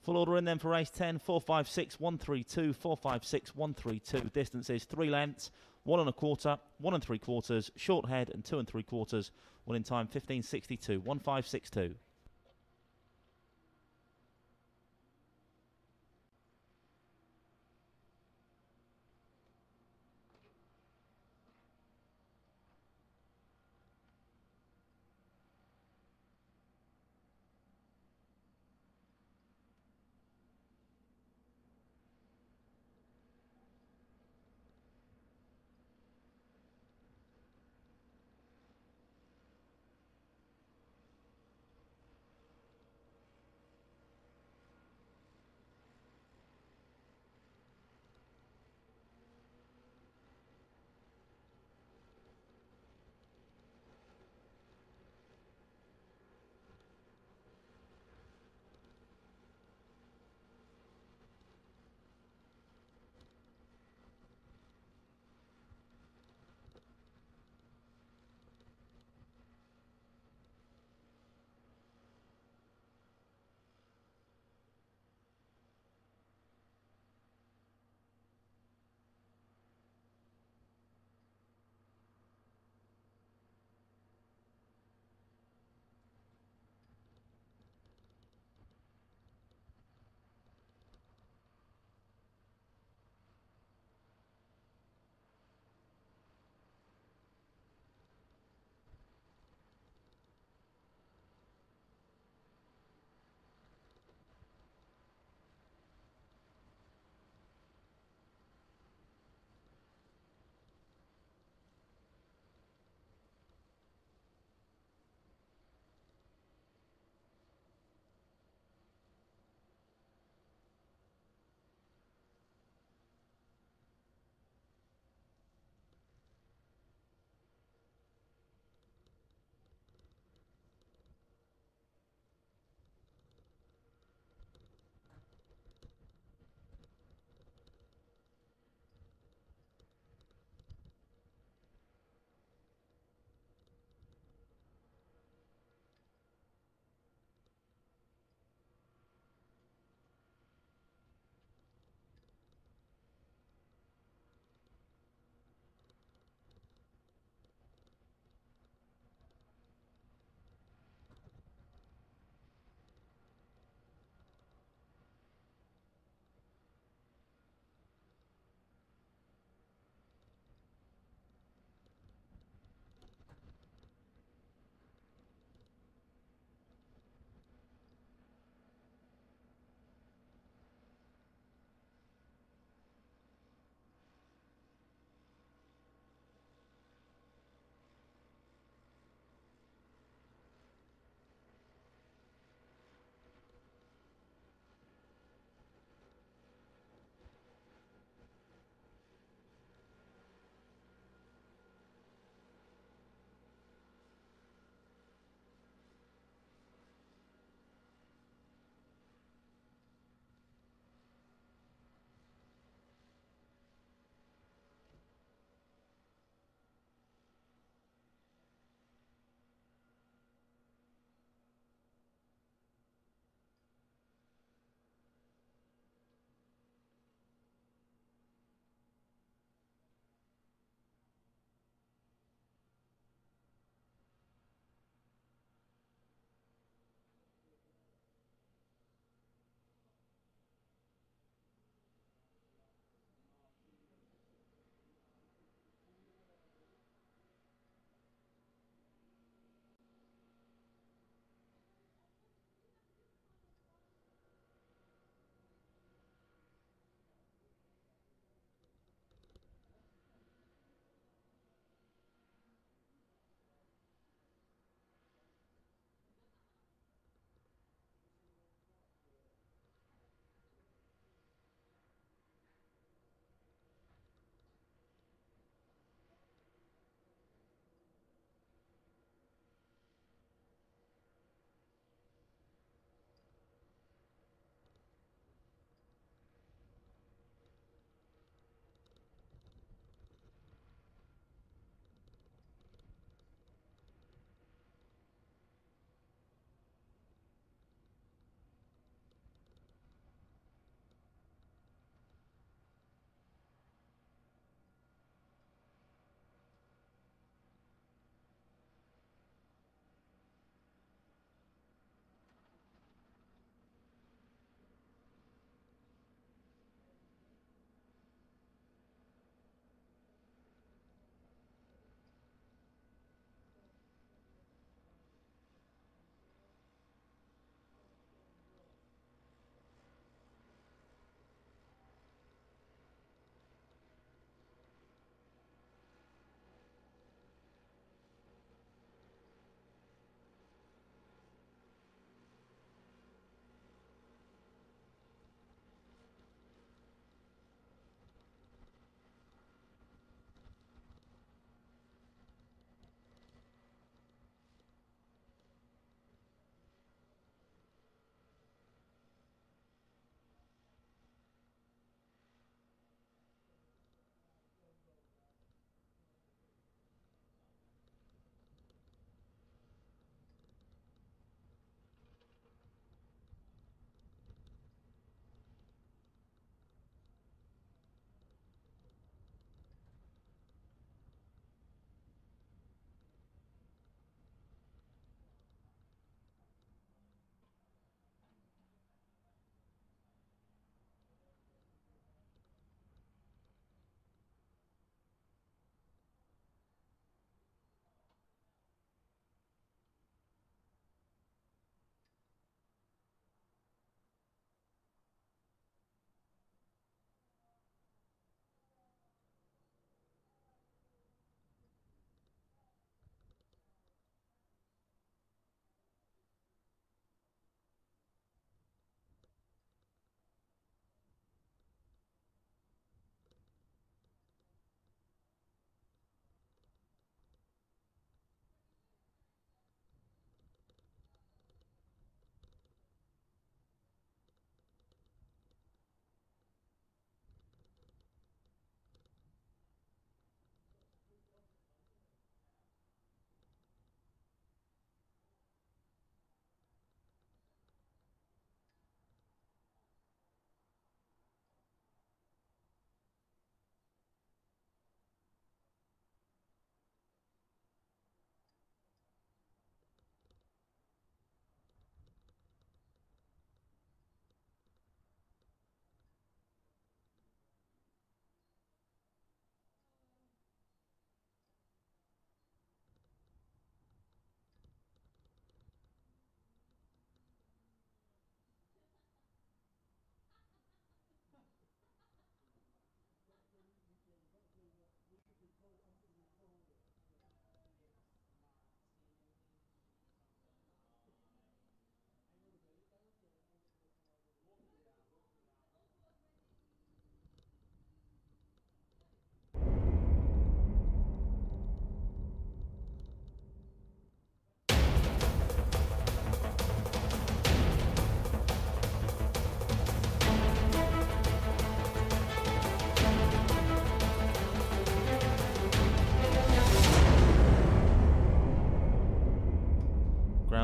Full order in then for race 10, 4, 5, 6, 1, 3, 2, 4, 5, 6, 1, 3, 2. Distances 3 lengths, 1 1/4, 1 3/4, short head and 2 3/4. Winning time 15.62, 1.562.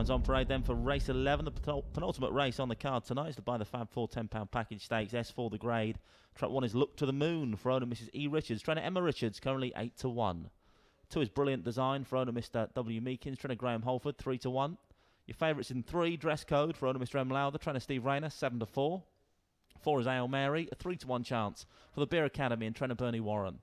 Greyhounds on parade then for race 11, the penultimate race on the card tonight. Is to buy the Fab 4 £10 package stakes. S4 the grade. Track 1 is Look to the Moon for owner Mrs. E. Richards. Trainer Emma Richards, currently 8-1. 2 is Brilliant Design for owner Mr. W. Meekins. Trainer Graham Holford, 3-1. Your favourites in 3, Dress Code for owner Mr. M. Lowther. Trainer Steve Rayner, 7-4. 4 is Ale Mary, a 3-1 chance for the Beer Academy and trainer Bernie Warren.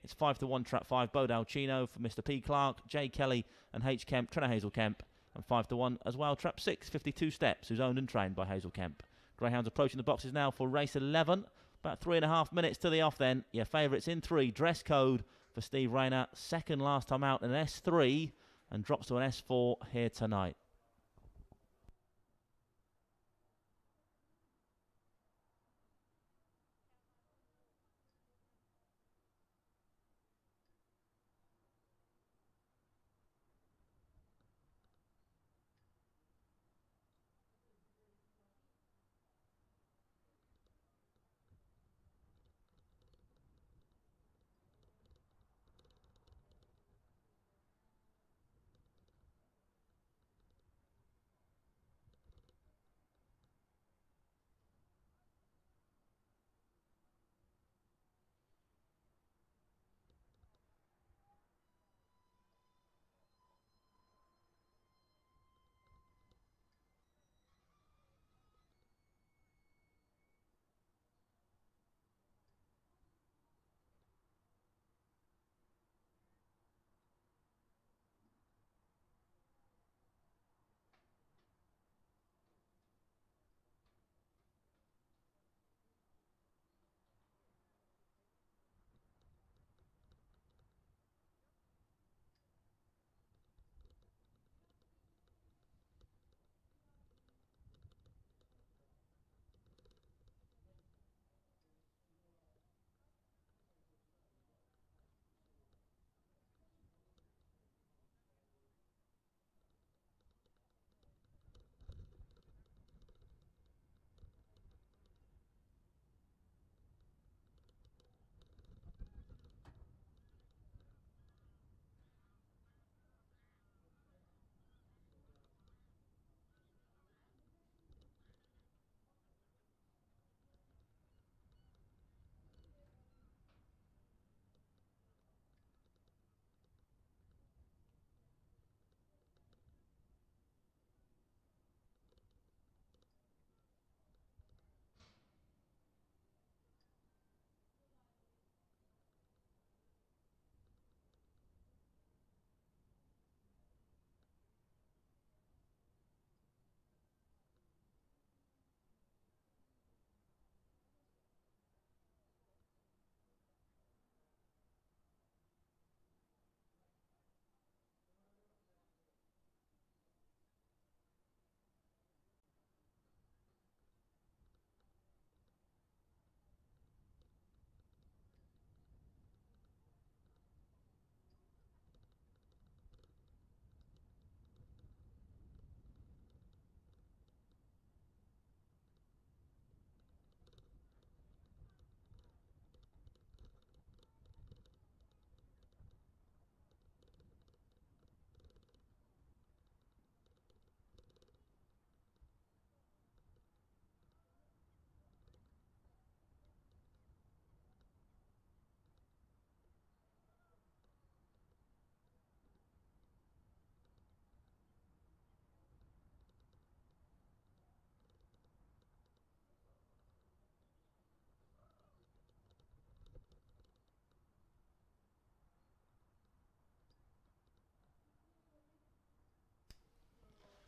It's 5-1 track 5, Bodal Chino for Mr. P. Clark, J. Kelly and H. Kemp, trainer Hazel Kemp. And 5-1 as well, trap 6, 52 Steps, who's owned and trained by Hazel Kemp. Greyhounds approaching the boxes now for race 11. About 3.5 minutes to the off then. Your favourites in 3, Dress Code for Steve Rayner. Second last time out in an S3 and drops to an S4 here tonight.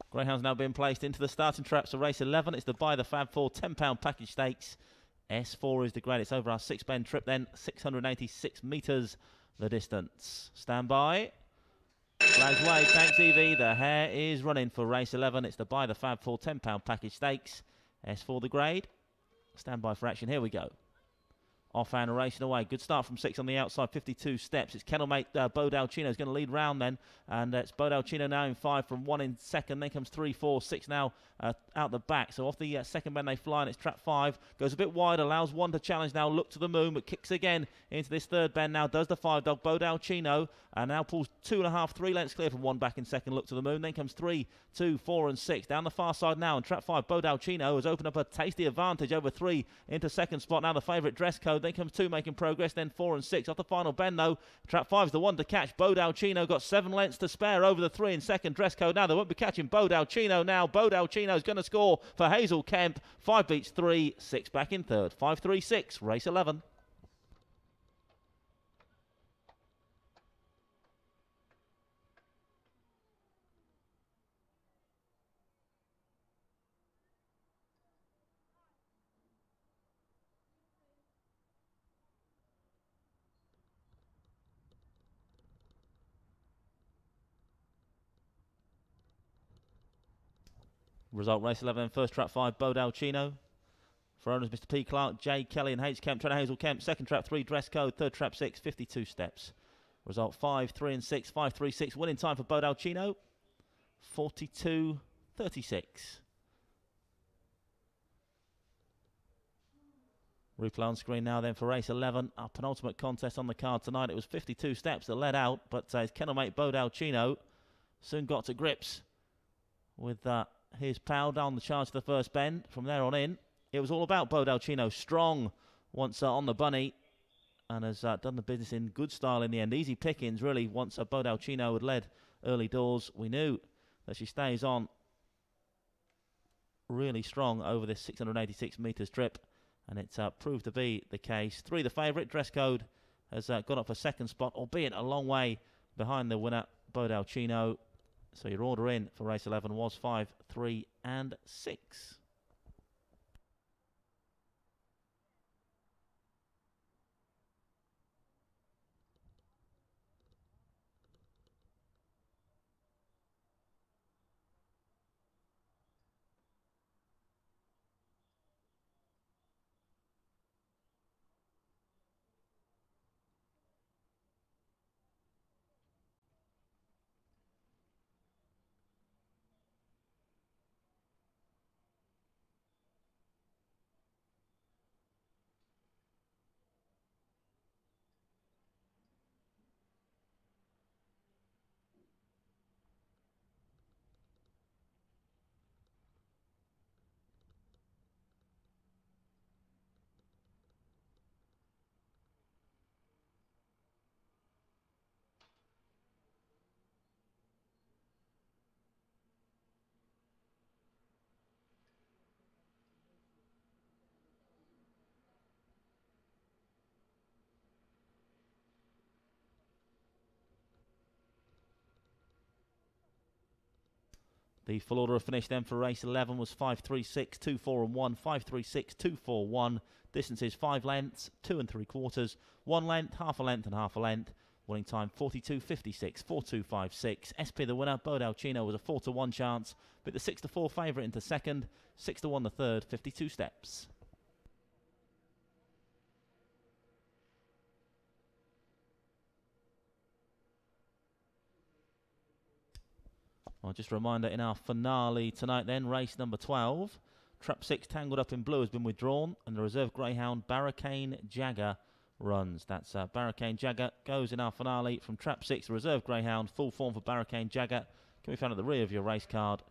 Greyhounds now being placed into the starting traps of race 11. It's the Buy the Fab 4 £10 package stakes. S4 is the grade. It's over our 6-bend trip then. 686 metres the distance. Stand by. Flags wave. Thanks, Evie. The hare is running for race 11. It's the Buy the Fab 4 £10 package stakes. S4 the grade. Stand by for action. Here we go. Offhand racing away. Good start from 6 on the outside, 52 steps. It's kennelmate Bodalcino is going to lead round then. And it's Bodalcino now in 5 from 1 in second. Then comes 3, 4, 6 now out the back. So off the second bend they fly, and it's trap 5. Goes a bit wide, allows 1 to challenge now. Look to the moon, but kicks again into this third bend now. Does the 5 dog Bodalcino, and now pulls 2.5, 3 lengths clear from 1 back in second. Look to the moon. Then comes 3, 2, 4 and 6. Down the far side now, and trap 5 Bodalcino has opened up a tasty advantage over 3 into second spot. Now the favourite Dress Code. Then comes 2 making progress, then 4 and 6. Off the final bend though, trap 5 is the one to catch. Bodalcino got 7 lengths to spare over the 3 in second. Dress Code now, they won't be catching Bodalcino now. Bodalcino's going to score for Hazel Kemp. 5 beats 3, 6 back in third. 5, 3, 6, race 11. Result race 11, first trap 5, Bodalcino. For owners, Mr. P. Clark, J. Kelly and H. Kemp, trainer Hazel Kemp. Second trap 3, Dress Code. Third trap 6, 52 steps. Result 5, 3 and 6, 5, 3, 6. Winning time for Bodalcino, 42.36. Replay on screen now then for race 11. Our penultimate contest on the card tonight. It was 52 steps that led out, but his kennelmate Bodalcino soon got to grips with his power down the charge to the first bend. From there on in, it was all about Bodalcino. Strong once on the bunny, and has done the business in good style in the end. Easy pickings, really, once Bodalcino had led early doors. We knew that she stays on really strong over this 686 metres trip, and it's proved to be the case. 3, the favourite, Dress Code, has gone up for second spot, albeit a long way behind the winner, Bodalcino. So your order in for race 11 was 5, 3 and 6. The full order of finish then for race 11 was 5, 3, 6, 2, 4 and 1, 5, 3, 6, 2, 4, 1. Distances 5 lengths, 2 3/4, 1 length, half a length and half a length. Winning time 42.56, 42.56. SP the winner. Bodalcino was a 4-1 chance, but the 6-4 favourite into second, 6-1 the third, 52 steps. Well, just a reminder, in our finale tonight then, race number 12, trap 6 Tangled Up in Blue has been withdrawn, and the reserve Greyhound Barricane Jagger runs. That's Barricane Jagger goes in our finale from trap 6. The reserve Greyhound, full form for Barricane Jagger, can be found at the rear of your race card.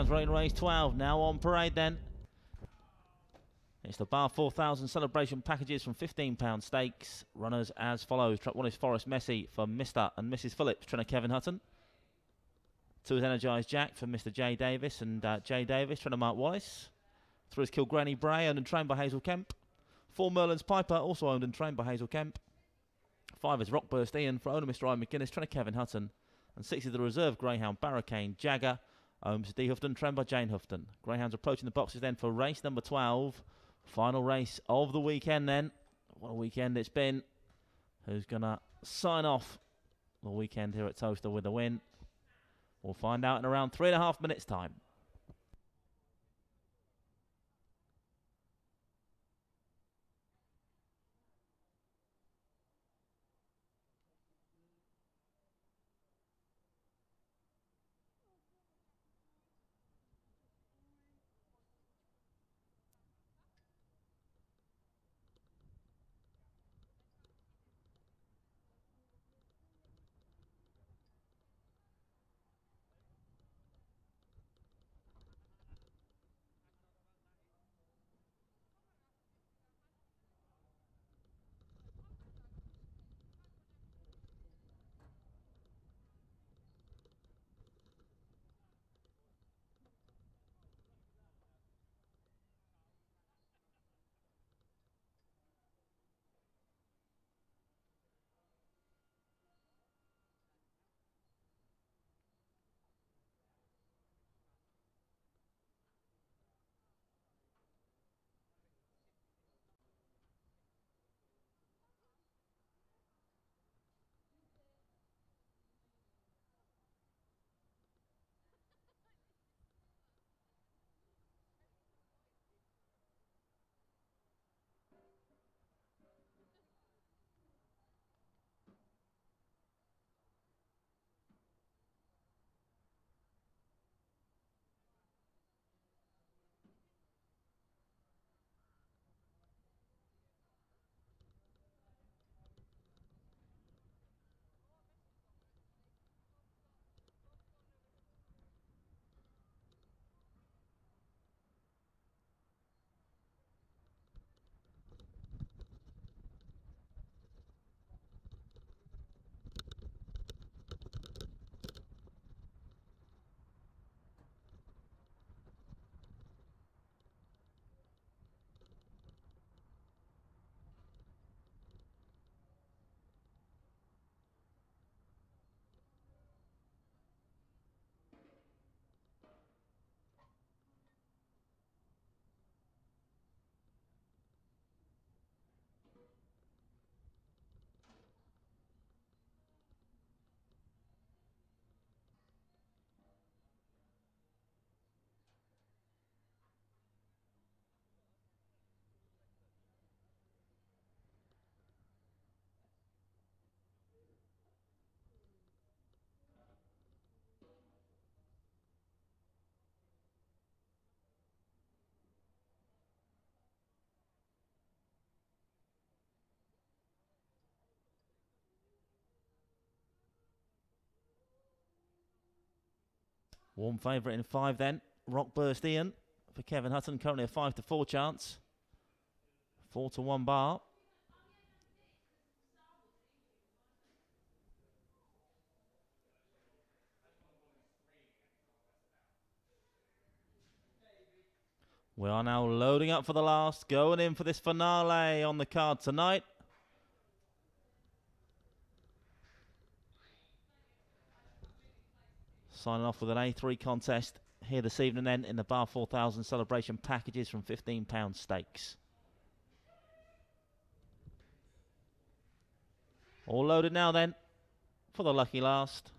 Greyhounds running race 12, now on parade then. It's the Bar 4000 celebration packages from £15 stakes. Runners as follows. Track 1 is Forest Messi for Mr. and Mrs. Phillips, trainer Kevin Hutton. 2 is Energised Jack for Mr. J. Davis and J. Davis, trainer Mark Wallace. 3 is Kilgranny Bray, owned and trained by Hazel Kemp. 4 Merlin's Piper, also owned and trained by Hazel Kemp. 5 is Rockburst Ian for owner Mr. Ian McGuinness, trainer Kevin Hutton. And 6 is the reserve Greyhound Barricane Jagger, owned Mr. D. Houghton, trained by Jane Houghton. Greyhounds approaching the boxes then for race number 12. Final race of the weekend then. What a weekend it's been. Who's going to sign off the weekend here at Towcester with a win? We'll find out in around 3.5 minutes' time. Warm favourite in 5 then. Rockburst Ian for Kevin Hutton. Currently a 5-4 chance. 4-1 bar. We are now loading up for the last. Going in for this finale on the card tonight. Signing off with an A3 contest here this evening then in the Bar 4000 celebration packages from £15 stakes. All loaded now then for the lucky last.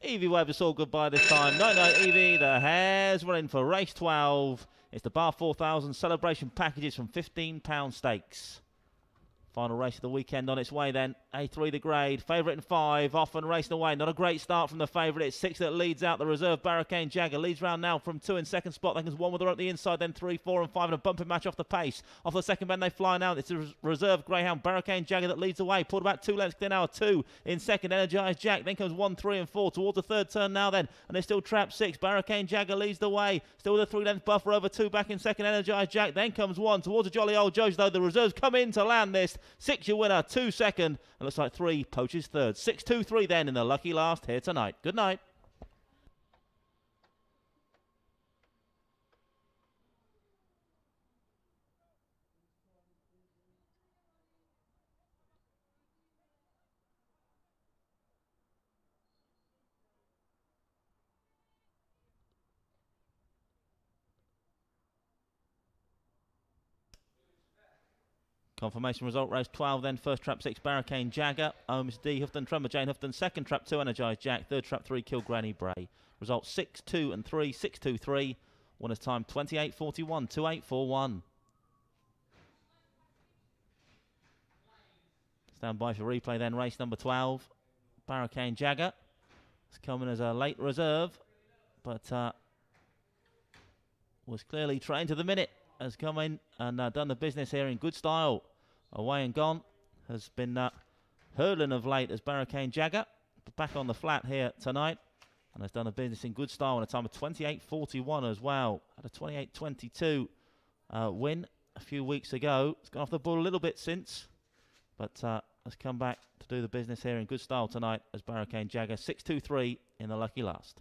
Evie waved us all goodbye this time. No, Evie, the hare's running for race 12. It's the Bar 4000 celebration packages from £15 stakes. Final race of the weekend on its way then. A3 the grade, favourite in 5, off and racing away. Not a great start from the favourite. It's 6 that leads out. The reserve Barricane Jagger leads round now from 2 in second spot. Then comes 1 with her at the inside, then 3, 4 and 5 and a bumping match off the pace. Off the second bend they fly now. It's the reserve Greyhound Barricane Jagger that leads away. Pulled about 2 lengths clear now. 2 in second, Energised Jack. Then comes 1, 3 and 4 towards the third turn now then. And they're still trapped 6. Barricane Jagger leads the way. Still with a 3-length buffer over 2 back in second, Energised Jack. Then comes 1 towards a jolly old Judge though. The reserves come in to land this. 6 your winner. 2 second, and looks like 3 poaches third. 6, 2, 3 then in the lucky last here tonight. Good night. Confirmation result, race 12 then. First trap 6, Barricane Jagger. Ohms D, Houghton Tremor, Jane Houghton. Second trap 2, Energised Jack. Third trap 3, Kill Granny Bray. Result 6, 2 and 3, 6, 2, 3. Winner's time 28.41, 28.41. Stand by for replay then. Race number 12, Barricane Jagger. It's coming as a late reserve, but was clearly trained to the minute. Has come in and done the business here in good style. Away and gone. Has been hurdling of late as Barricane Jagger. But back on the flat here tonight. And has done the business in good style in a time of 28.41 as well. Had a 28.22 win a few weeks ago. It's gone off the ball a little bit since. But has come back to do the business here in good style tonight as Barricane Jagger. 6-2-3 in the lucky last.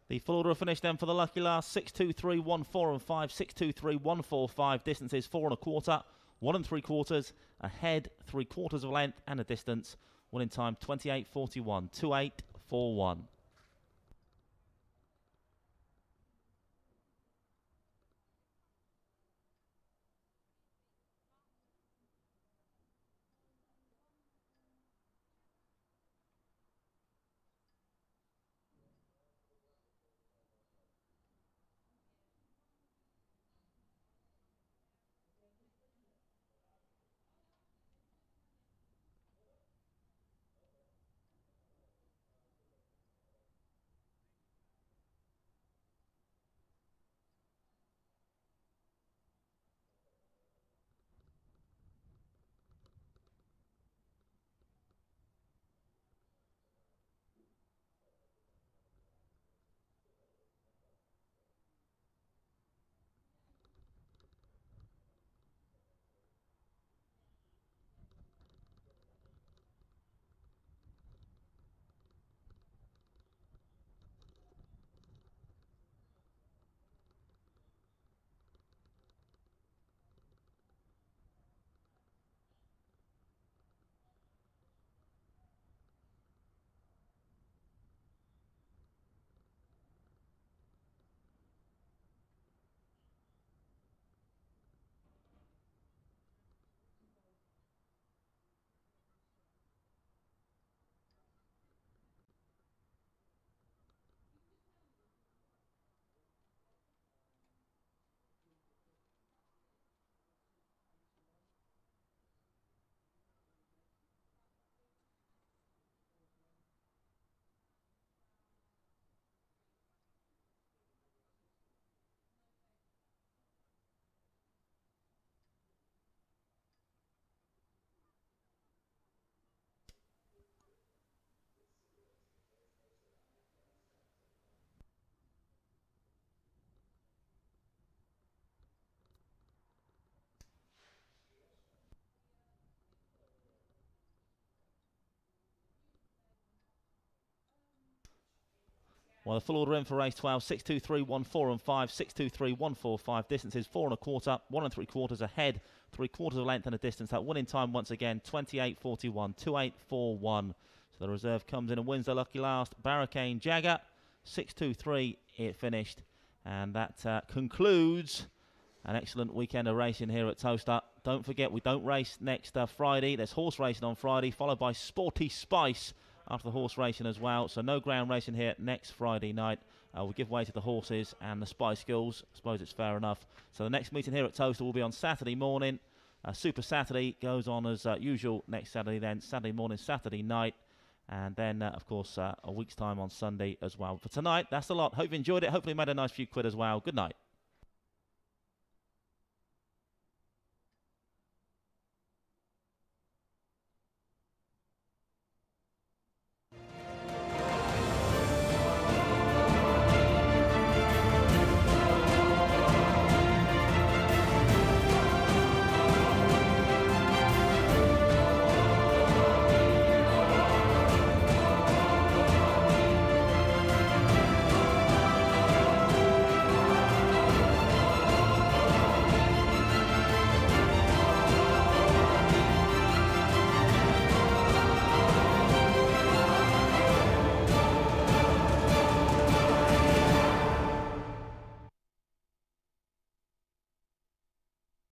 The full order of finish then for the lucky last. 6-2-3, 1, 4 and 5. 6-2-3, 1, 4, 5. Distances 4 1/4, 1 3/4. Ahead 3/4 of length and a distance. Winning time 28.41, 28.41. Well, the full order in for race 12, 623, 14 and 5, 623, 145. Distances 4 1/4, 1 3/4 ahead, 3/4 of length and a distance. That winning time once again, 28.41, 28.41. So the reserve comes in and wins the lucky last. Barricane Jagger, 623 it finished. And that concludes an excellent weekend of racing here at Towcester. Don't forget, we don't race next Friday. There's horse racing on Friday, followed by Sporty Spice after the horse racing as well. So no ground racing here next Friday night. We'll give way to the horses and the Spice Girls. I suppose it's fair enough. So the next meeting here at Towcester will be on Saturday morning. Super Saturday goes on as usual next Saturday, then Saturday morning, Saturday night. And then, of course, a week's time on Sunday as well. For tonight, that's a lot. Hope you enjoyed it. Hopefully you made a nice few quid as well. Good night.